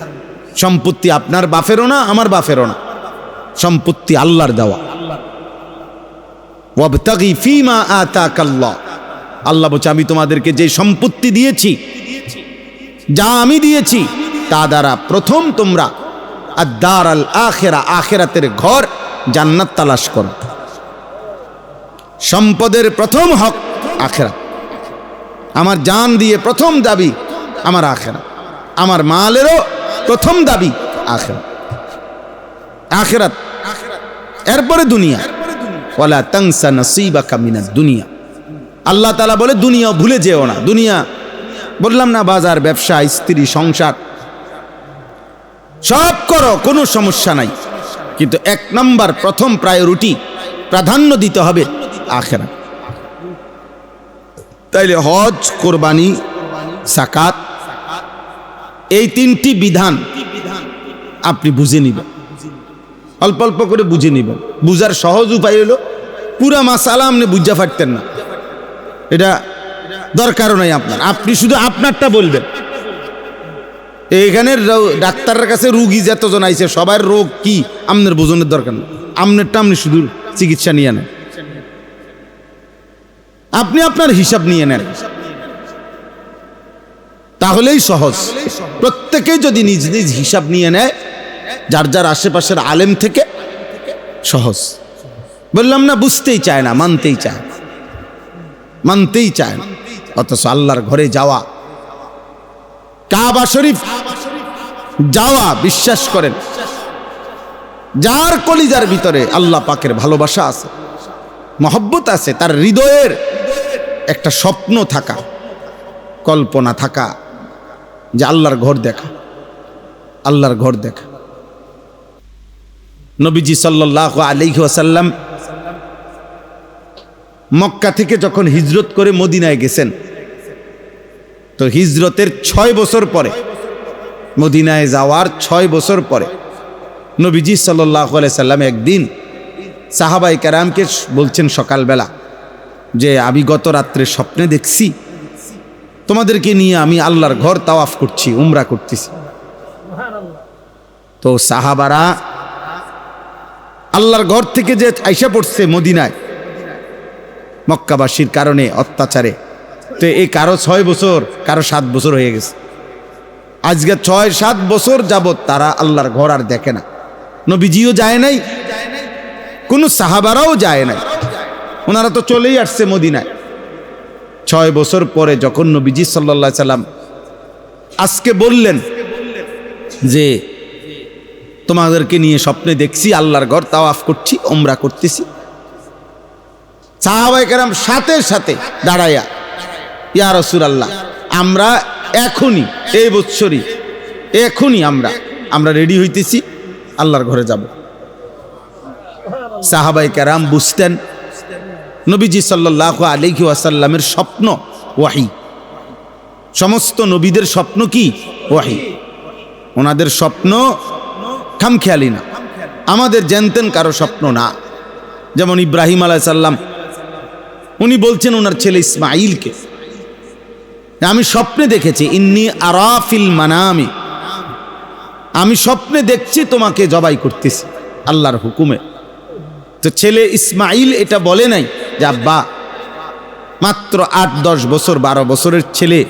সম্পত্তি আপনার বাপেরও না, আমার বাপেরও না, সম্পত্তি আল্লাহর দেওয়া। ওয়াবতাগি ফীমা আতাকাল্লাহ, আল্লাহ বলছে আমি তোমাদেরকে যে সম্পত্তি দিয়েছি, যা আমি দিয়েছি, তা দ্বারা প্রথম তোমরা আদ-দার আল আখিরা, আখিরাতের ঘর জান্নাত তালাশ করো। সম্পদের প্রথম হক আখিরাত। আমার জান দিয়ে প্রথম দাবি আমার আখিরাত, আমার মালেরও প্রথম দাবি আখিরাত, আখিরাত, এরপরে দুনিয়া। ওয়ালা তানসা নসীবাকা মিনাদ দুনিয়া, আল্লাহ তাআলা বলে দুনিয়া ভুলে যেও না। দুনিয়া বললাম না, বাজার, ব্যবসা, স্ত্রী, সংসার সব করো, কোনো সমস্যা নাই, কিন্তু 1 নম্বর প্রথম প্রায়োরিটি, প্রাধান্য দিতে হবে আখিরাত। তাইলে হজ, কোরবানি, যাকাত, এই 3টি বিধান আপনি বুঝে নিবেন, অল্প অল্প করে বুঝে নিবেন। বুঝার সহজ উপায় হলো, পুরা মাসালা আপনি বুঝা পারতেন না, এটা দরকারও নাই আপনার, আপনি শুধু আপনারটা বলবেন। এইখানে ডাক্তারের কাছে রুগী যতজন আইছে, সবার রোগ কি আপনার বোঝনের দরকার নেই, আপনারটা আপনি শুধু চিকিৎসা নিয়ে নেন, আপনি আপনার হিসাব নিয়ে নেন, তাহলেই সহজ। প্রত্যেকেই যদি নিজ নিজ হিসাব নিয়ে নেয়, যার যার আশেপাশের আলেম থেকে, সহজ। বললাম না, বুঝতেই চায় না, মানতেই চায় না, মানতেই চায় না। অথচ আল্লাহর ঘরে যাওয়া, কাবা শরীফ যাওয়া, বিশ্বাস করেন যার কলিজার ভিতরে আল্লাহ পাকের ভালোবাসা আছে, মহব্বত আছে, তার হৃদয়ের একটা স্বপ্ন থাকা, কল্পনা থাকা যে আল্লাহর ঘর দেখা, আল্লাহর ঘর দেখা। নবীজি সাল্লাল্লাহু আলাইহি ওয়াসাল্লাম মক্কা থেকে যখন হিজরত করে মদিনায় গেছেন, তো হিজরতের 6 বছর পরে, মদিনায় যাওয়ার 6 বছর পরে নবীজি সাল্লাল্লাহু আলাইহি সাল্লাম একদিন সাহাবায়ে কেরামকে বলছেন সকালবেলা যে আমি গত রাত্রে স্বপ্নে দেখছি তোমাদেরকে নিয়ে আমি আল্লাহর ঘর তাওয়াফ করছি, উমরা করতেছি। তো সাহাবারা আল্লাহর ঘর থেকে যে আইসা পড়ছে মদিনায় মক্কাবাসীর কারণে অত্যাচারে, তো এই কারো 6 বছর, কারো 7 বছর হয়ে গেছে। আজকে 6-7 বছর যাবত তারা আল্লাহর ঘর আর দেখে না। নবীজিও যায় নাই, কোনো সাহাবারাও যায় নাই, ওনারা তো চলেই আসছে মদিনায়। 6 বছর পরে যখন নবীজি সাল্লাল্লাহু আলাইহি সাল্লাম আজকে বললেন যে তোমাদেরকে নিয়ে স্বপ্নে দেখছি আল্লাহর ঘর তাওয়াফ করছি, উমরা করতেছি, সাহাবায়ে কেরাম সাথে সাথে দাঁড়াইয়া, ইয়া রাসূলুল্লাহ, আমরা এখনই, এই বৎসরই এখনই আমরা রেডি হইতেছি, আল্লাহর ঘরে যাব। সাহাবায়ে কেরাম বুঝতেন নবীজি সাল্লাল্লাহু আলাইহি ওয়াসাল্লামের স্বপ্ন ওয়াহী, সমস্ত নবীদের স্বপ্ন কি ওয়াহী, ওনাদের স্বপ্ন খামখেয়ালি না, আমাদের জানতেন কারো স্বপ্ন না। যেমন ইব্রাহিম আলাইহিস সালাম, উনি বলছেন ওনার ছেলে ইসমাঈলকে, আমি স্বপ্নে দেখেছি, ইন্নী আরাফিল মানামি, আমি স্বপ্নে দেখছি তোমাকে জবাই করতেছি আল্লাহর হুকুমে। তো ছেলে ইসমাঈল এটা বলে নাই যে আব্বা, মাত্র 8-10 বছর 12 বছরের ছেলে,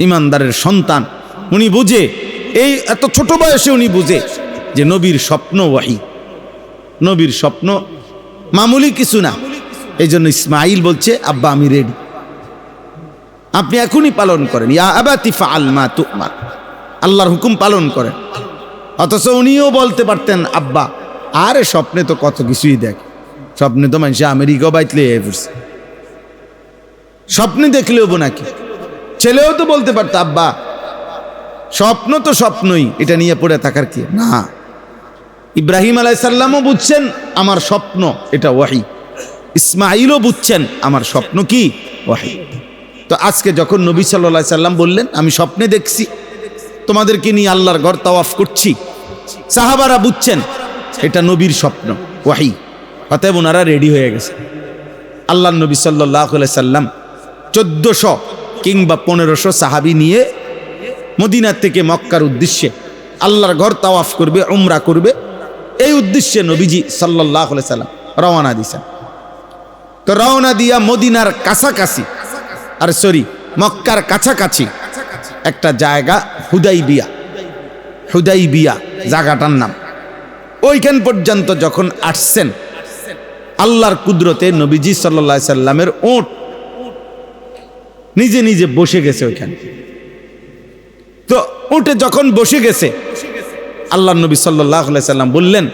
ইমানদারের সন্তান, উনি বুঝে, এই এত ছোট বয়সে উনি বুঝে যে নবীর স্বপ্ন ওয়াহী, নবীর স্বপ্ন মামুলি কিছু না। এই জন্য ইসমাঈল বলছে আব্বা আমি রেডি, আপনি এখনই পালন করেন, ইয়া আবাতি ফাআল মা তুমার, আল্লাহর হুকুম পালন করেন। অথচ উনিও বলতে পারতেন আব্বা, আরে স্বপ্নে তো কত কিছুই দেখ, স্বপ্নে তো মানুষ আমেরিকা বাইতলে পড়ছে, স্বপ্নে দেখলেও নাকি। ছেলেও তো বলতে পারতো আব্বা স্বপ্ন তো স্বপ্নই, এটা নিয়ে পড়ে থাকার কি না। ইব্রাহিম আলাইহিস সালামও বুঝছেন আমার স্বপ্ন এটা ওয়াহী, ইসমাঈলও বুঝছেন আমার স্বপ্ন কি ওয়াহী। তো আজকে যখন নবী সাল্লাল্লাহু আলাইহি সাল্লাম বললেন আমি স্বপ্নে দেখছি তোমাদেরকে নিয়ে আল্লাহর ঘর তাওয়াফ করছি, সাহাবারা বুঝছেন এটা নবীর স্বপ্ন ওয়াহী, অতএব ওনারা রেডি হয়ে গেছে। আল্লাহর নবী সাল্লাল্লাহু আলাইহি সাল্লাম 1400 কিংবা 1500 সাহাবী নিয়ে মদিনা থেকে মক্কার উদ্দেশ্যে আল্লাহর ঘর তাওয়াফ করবে, উমরা করবে, এই উদ্দেশ্যে নবীজি সাল্লাল্লাহু আলাইহি সাল্লাম রওনা দিয়েছেন। তো রওনা দিয়া মদিনার কাছাকাছি, আর সরি মক্কার কাছাকাছি একটা জায়গা হুদাইবিয়া, হুদাইবিয়া জায়গাটার নাম, ওইখান পর্যন্ত যখন আসছেন আল্লাহর কুদরতে নবীজি সাল্লাল্লাহু আলাইহি সাল্লামের উট নিজে নিজে বসে গেছে ওইখানে। তো উটে যখন বসে গেছে আল্লাহর নবী সাল্লাল্লাহু আলাইহি সাল্লাম বললেন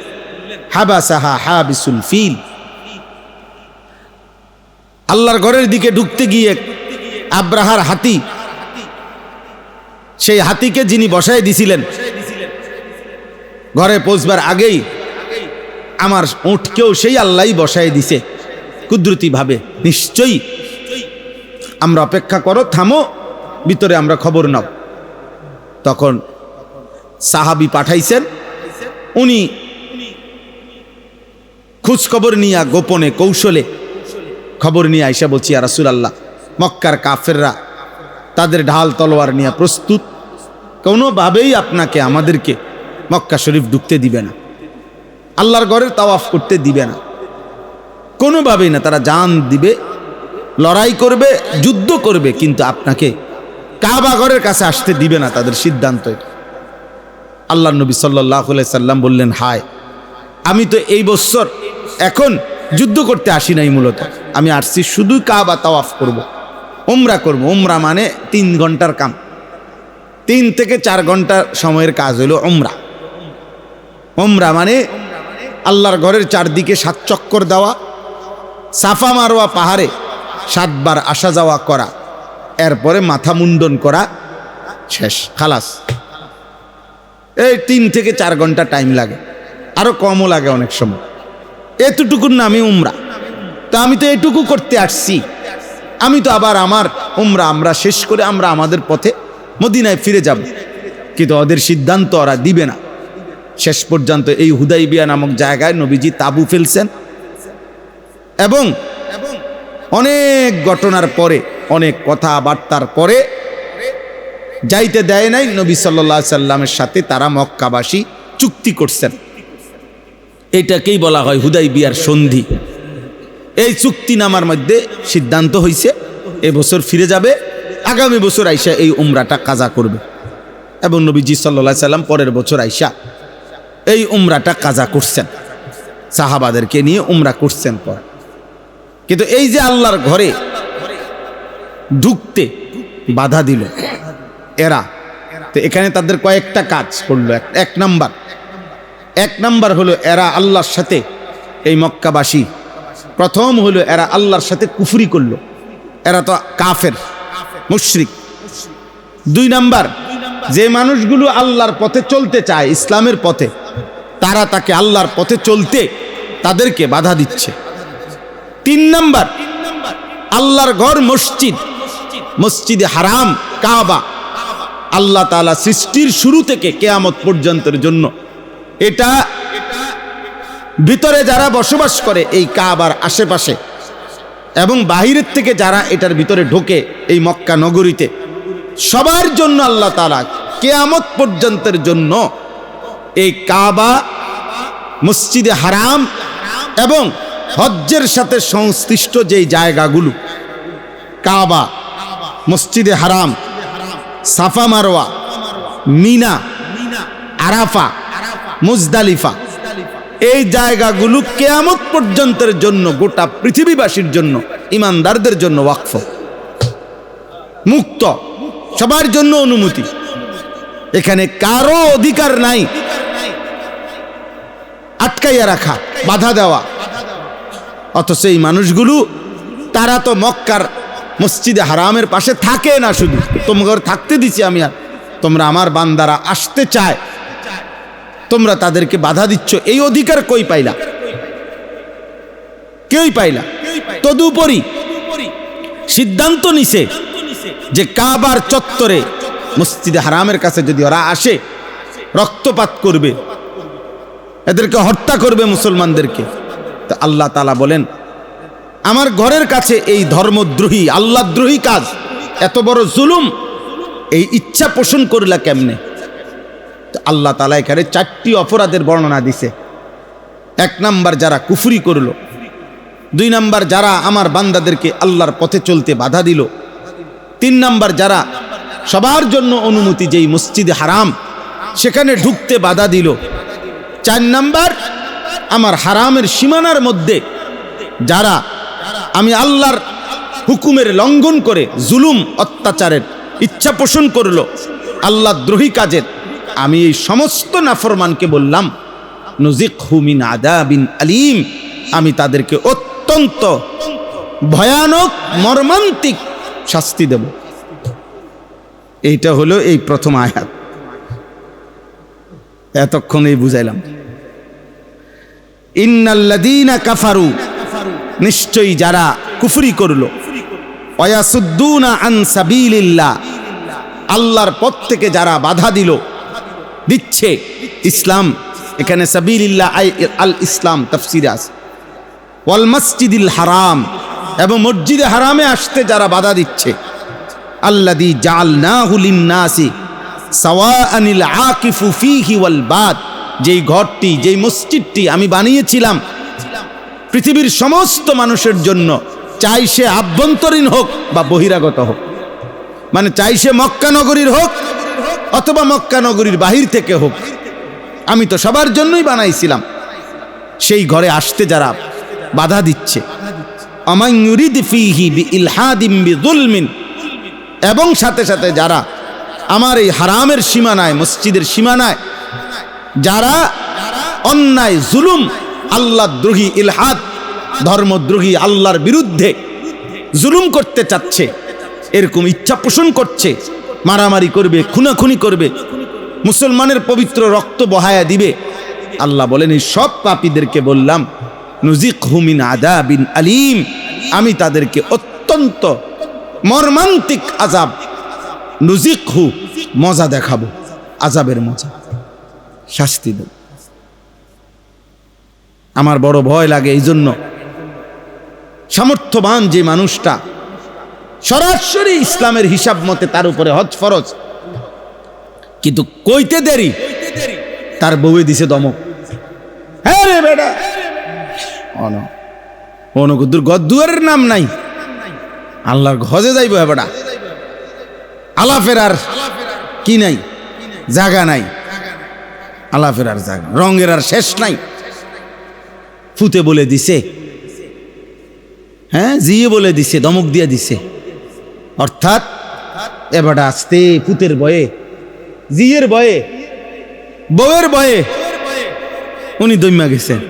হাবাসাহা হাবিসুল ফিল, আল্লাহর ঘরের দিকে ঢুকতে গিয়ে আব্রাহার হাতি, সেই হাতিকে যিনি বসায় দিছিলেন ঘরে পৌঁছবার আগেই আমার উটকেও সেই আল্লাহই বসায় দিছে কুদরতি ভাবে, নিশ্চয়ই আমরা অপেক্ষা করো, থামো, ভিতরে আমরা খবর নাও। তখন সাহাবী পাঠাইছেন, উনি খোঁজ খবর নিয়ে গোপনে কৌশলে খবর নিয়ে আইসা বলছি ইয়া রাসূলুল্লাহ, মক্কার কাফেররা তাদের ঢাল তলোয়ার নিয়ে প্রস্তুত, কোনোভাবেই আপনাকে আমাদেরকে মক্কা শরীফ ঢুকতে দিবে না, আল্লাহর ঘরের তাওয়াফ করতে দিবে না, কোনোভাবেই না। তারা জান দিবে, লড়াই করবে, যুদ্ধ করবে, কিন্তু আপনাকে কাবা ঘরের কাছে আসতে দিবে না, তাদের সিদ্ধান্ত। আল্লাহর নবী সাল্লাল্লাহু আলাইহি সাল্লাম বললেন হায়, আমি তো এই বছর এখন যুদ্ধ করতে আসি নাই, মূলত আমি আসছি শুধু কাবা তাওয়াফ করব, উমরা করব। উমরা মানে 3 ঘন্টার কাম, 3 থেকে 4 ঘন্টা সময়ের কাজ হলো উমরা। উমরা মানে আল্লাহর ঘরের চারদিকে 7 চক্কর দেওয়া, সাফা মারওয়া পাহাড়ে 7 বার আসা যাওয়া করা, এরপরে মাথা মুন্ডন করা, শেষ, খালাস। এই 3 থেকে 4 ঘন্টা টাইম লাগে, আরো কমও লাগে অনেক সময়। এতটুকুর নামে উমরা। তা আমি তো এটুকু করতে আসছি, আমি তো আবার আমার উমরা আমরা শেষ করে আমরা আমাদের পথে মদিনায় ফিরে যাব। কিন্তু ওদের সিদ্ধান্ত ওরা দিবে না। শেষ পর্যন্ত এই হুদাইবিয়া নামক জায়গায় নবীজি তাবু ফেলছেন এবং অনেক ঘটনার পরে, অনেক কথাবার্তার পরে যাইতে দেয় নাই। নবী সাল্লাল্লাহু আলাইহি সাল্লামের সাথে তারা মক্কাবাসী চুক্তি করছেন। এটাকেই বলা হয় হুদাইবিয়ার সন্ধি। এই চুক্তিনামার মধ্যে সিদ্ধান্ত হয়েছে এবছর ফিরে যাবে, আগামী বছর আইসা এই উমরাটা কাজা করবে। এবং নবীজি সাল্লাল্লাহু আলাইহি সাল্লাম পরের বছর আইসা এই উমরাটা কাজা করছেন, সাহাবাদেরকে নিয়ে উমরা করছেন পরে। কিন্তু এই যে আল্লাহর ঘরে ঢুকতে বাধা দিল এরা, তো এখানে তাদের কয়েকটা কাজ করলো। এক নাম্বার হলো এরা আল্লাহর সাথে, এই মক্কাবাসী প্রথম হলো এরা আল্লাহর সাথে কুফরি করলো, এরা তো কাফের মুশরিক। 2 নাম্বার, যে মানুষগুলো আল্লাহর পথে চলতে চায়, ইসলামের পথে, তারা তাকে আল্লাহর পথে চলতে তাদেরকে বাধা দিচ্ছে। 3 নাম্বার, আল্লাহর ঘর মসজিদ, মসজিদে হারাম কাবা, আল্লাহ তাআলা সৃষ্টির শুরু থেকে কিয়ামত পর্যন্তের জন্য এটা ভিতরে যারা বসবাস করে এই কাবার আশেপাশে এবং বাহিরের থেকে যারা এটার ভিতরে ঢোকে এই মক্কা নগরীতে, সবার জন্য আল্লাহ তাআলা কিয়ামত পর্যন্তের জন্য এই কাবা, মসজিদে হারাম এবং হজ্জের সাথে সংশ্লিষ্ট যেই জায়গাগুলো, কাবা, মসজিদে হারাম, সাফা মারওয়া, মিনা, আরাফা, মুজদালিফা, এই জায়গাগুলো কিয়ামত পর্যন্তের জন্য গোটা পৃথিবীবাসীর জন্য, ইমানদারদের জন্য ওয়াকফ, মুক্ত, সবার জন্য অনুমতি। এখানে কারো অধিকার নাই আটকাইয়া রাখা, বাধা দেওয়া। অথচ এই মানুষগুলো তারা তো মক্কার মসজিদে হারামের পাশে থাকে না, শুধু তোমাকে থাকতে দিছি আমি, আর তোমরা আমার বান্দারা আসতে চায়, তোমরা তাদেরকে বাধা দিচ্ছ। এই অধিকার কই পাইলা? কেউই পাইলা। তদুপরি সিদ্ধান্ত নিছে যে কাবার চত্বরে মসজিদে হারামের কাছে যদি ওরা আসে, রক্তপাত করবে, এদেরকে হত্যা করবে মুসলমানদেরকে। তো আল্লাহ তাআলা বলেন, আমার ঘরের কাছে এই ধর্মদ্রোহী, আল্লাহদ্রোহী কাজ, এত বড় জুলুম, এই ইচ্ছা পোষণ করলা কেমনে? তো আল্লাহ তাআলা এখানে 4টি অপরাধের বর্ণনা দিছে। 1 নাম্বার, যারা কুফরি করলো। 2 নাম্বার, যারা আমার বান্দাদেরকে আল্লাহর পথে চলতে বাধা দিল। 3 নাম্বার, যারা সবার জন্য অনুমতি যেই মসজিদে হারাম সেখানে ঢুকতে বাধা দিল। 4 নাম্বার, আমার হারামের সীমানার মধ্যে যারা আমি আল্লাহর হুকুমের লঙ্ঘন করে জুলুম অত্যাচারের ইচ্ছা পোষণ করলো, আল্লাহ দ্রোহী কাজের, আমি এই সমস্ত নাফরমানকে বললাম নুজিকহু মিন আযাবিন আলীম, আমি তাদেরকে অত্যন্ত ভয়ানক মর্মান্তিক শাস্তি দেব। এইটা হলো এই প্রথম আয়াত। এতক্ষণ এই বুঝাইলাম। ইন্নাল্লাযীনা কাফারু, নিশ্চয়ই যারা কুফরি করলো, ওয়ায়াসুদ্দুনা আন সাবিলিল্লাহ, আল্লাহর পথ থেকে যারা বাধা দিচ্ছে, ইসলাম, এখানে সাবিলিল্লাহ আল ইসলাম তাফসীরে আছে, ওয়াল মসজিদিল হারাম, এবং মসজিদে হারামে আসতে যারা বাধা দিচ্ছে, আল্লাযী জাআলনাহু লিন-নাসি সাওয়াআনিল আকিফু ফীহি ওয়াল বাদ, যেই ঘরটি, যেই মসজিদটি আমি বানিয়েছিলাম পৃথিবীর সমস্ত মানুষের জন্য, চাই সে আভ্যন্তরীণ হোক বা বহিরাগত হোক, মানে চাই সে মক্কা নগরীর হোক অথবা মক্কা নগরীর বাহির থেকে হোক, আমি তো সবার জন্যই বানাইছিলাম। সেই ঘরে আসতে যারা বাধা দিচ্ছে। আমান ইউরিদ ফীহি বিইলহাদিন বিযুলমিন, এবং সাথে সাথে যারা আমার এই হারামের সীমানায়, মসজিদের সীমানায় যারা অন্যায় জুলুম, আল্লাহদ্রোহী, ইলহাদ ধর্মদ্রোহী, আল্লাহর বিরুদ্ধে জুলুম করতে চাচ্ছে, এরকম ইচ্ছা পোষণ করছে, মারামারি করবে, খুনাখুনি করবে, মুসলমানের পবিত্র রক্ত বহায়া দিবে, আল্লাহ বলেন এই সব পাপীদেরকে বললাম নুজিকহু মিন আযাবিন আলীম, আমি তাদেরকে অত্যন্ত মর্মান্তিক আযাব, নুজিকহু মজা দেখাবো, আযাবের মজা, শাস্তি দেব। আমার বড় ভয় লাগে এই জন্য, সামর্থ্যবান যে মানুষটা সরাসরি ইসলামের হিসাব মতে তার উপরে হজ ফরজ, কিন্তু কইতে দেরি, তার বউয়ে দিছে দমক, হ্যাঁ রে বেটা অনগুদ্দুর গদ্দুয়ারের নাম নাই, আল্লাহর হজে যাইব বেটা, আলাফের আর কি নাই, জায়গা নাই, আলাফের আর জায়গা, রঙের আর শেষ নাই, ফুতে বলে দিছে, হ্যাঁ জিয়ে বলে দিছে, দমক দিয়ে দিছে, অর্থাৎ এবারটা আসতে ফুতের বয়ে, জিয়ের বয়ে, বউয়ের বয়ে উনি দৈমা গেছেন,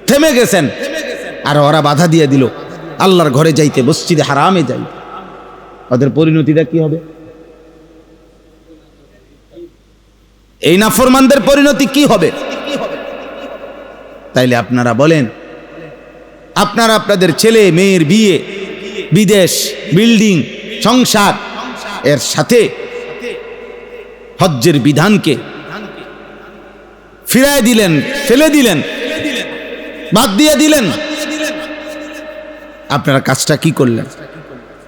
থেমে গেছেন, আর ওরা বাধা দিয়ে দিল আল্লাহর ঘরে যাইতে, মসজিদে হারামে যাই। ওদের পরিণতিটা কি হবে? এই নাফরমানদের পরিণতি কি হবে? তাইলে আপনারা বলেন, আপনারা আপনাদের ছেলে মেয়ের বিয়ে, বিদেশ, বিল্ডিং, সংসার, এর সাথে হজ্জের বিধানকে ফিরায় দিলেন, ফেলে দিলেন, বাদ দিয়ে দিলেন। আপনারা কাজটা কি করলেন?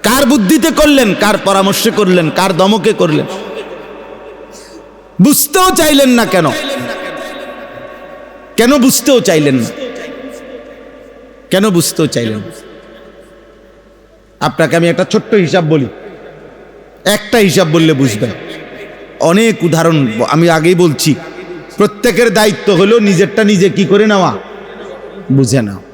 কার বুদ্ধিতে করলেন? কার পরামর্শে করলেন? কার দমকে করলেন? বুঝতেও চাইলেন না কেন? কেন বুঝতেও চাইলেন না? কেন বুঝতেও চাইলেন? আপনাকে আমি একটা ছোট্ট হিসাব বলি, একটা হিসাব বললে বুঝবেন। অনেক উদাহরণ আমি আগেই বলছি, প্রত্যেকের দায়িত্ব হলো নিজেরটা নিজে কি করে নেওয়া, বুঝে নাও।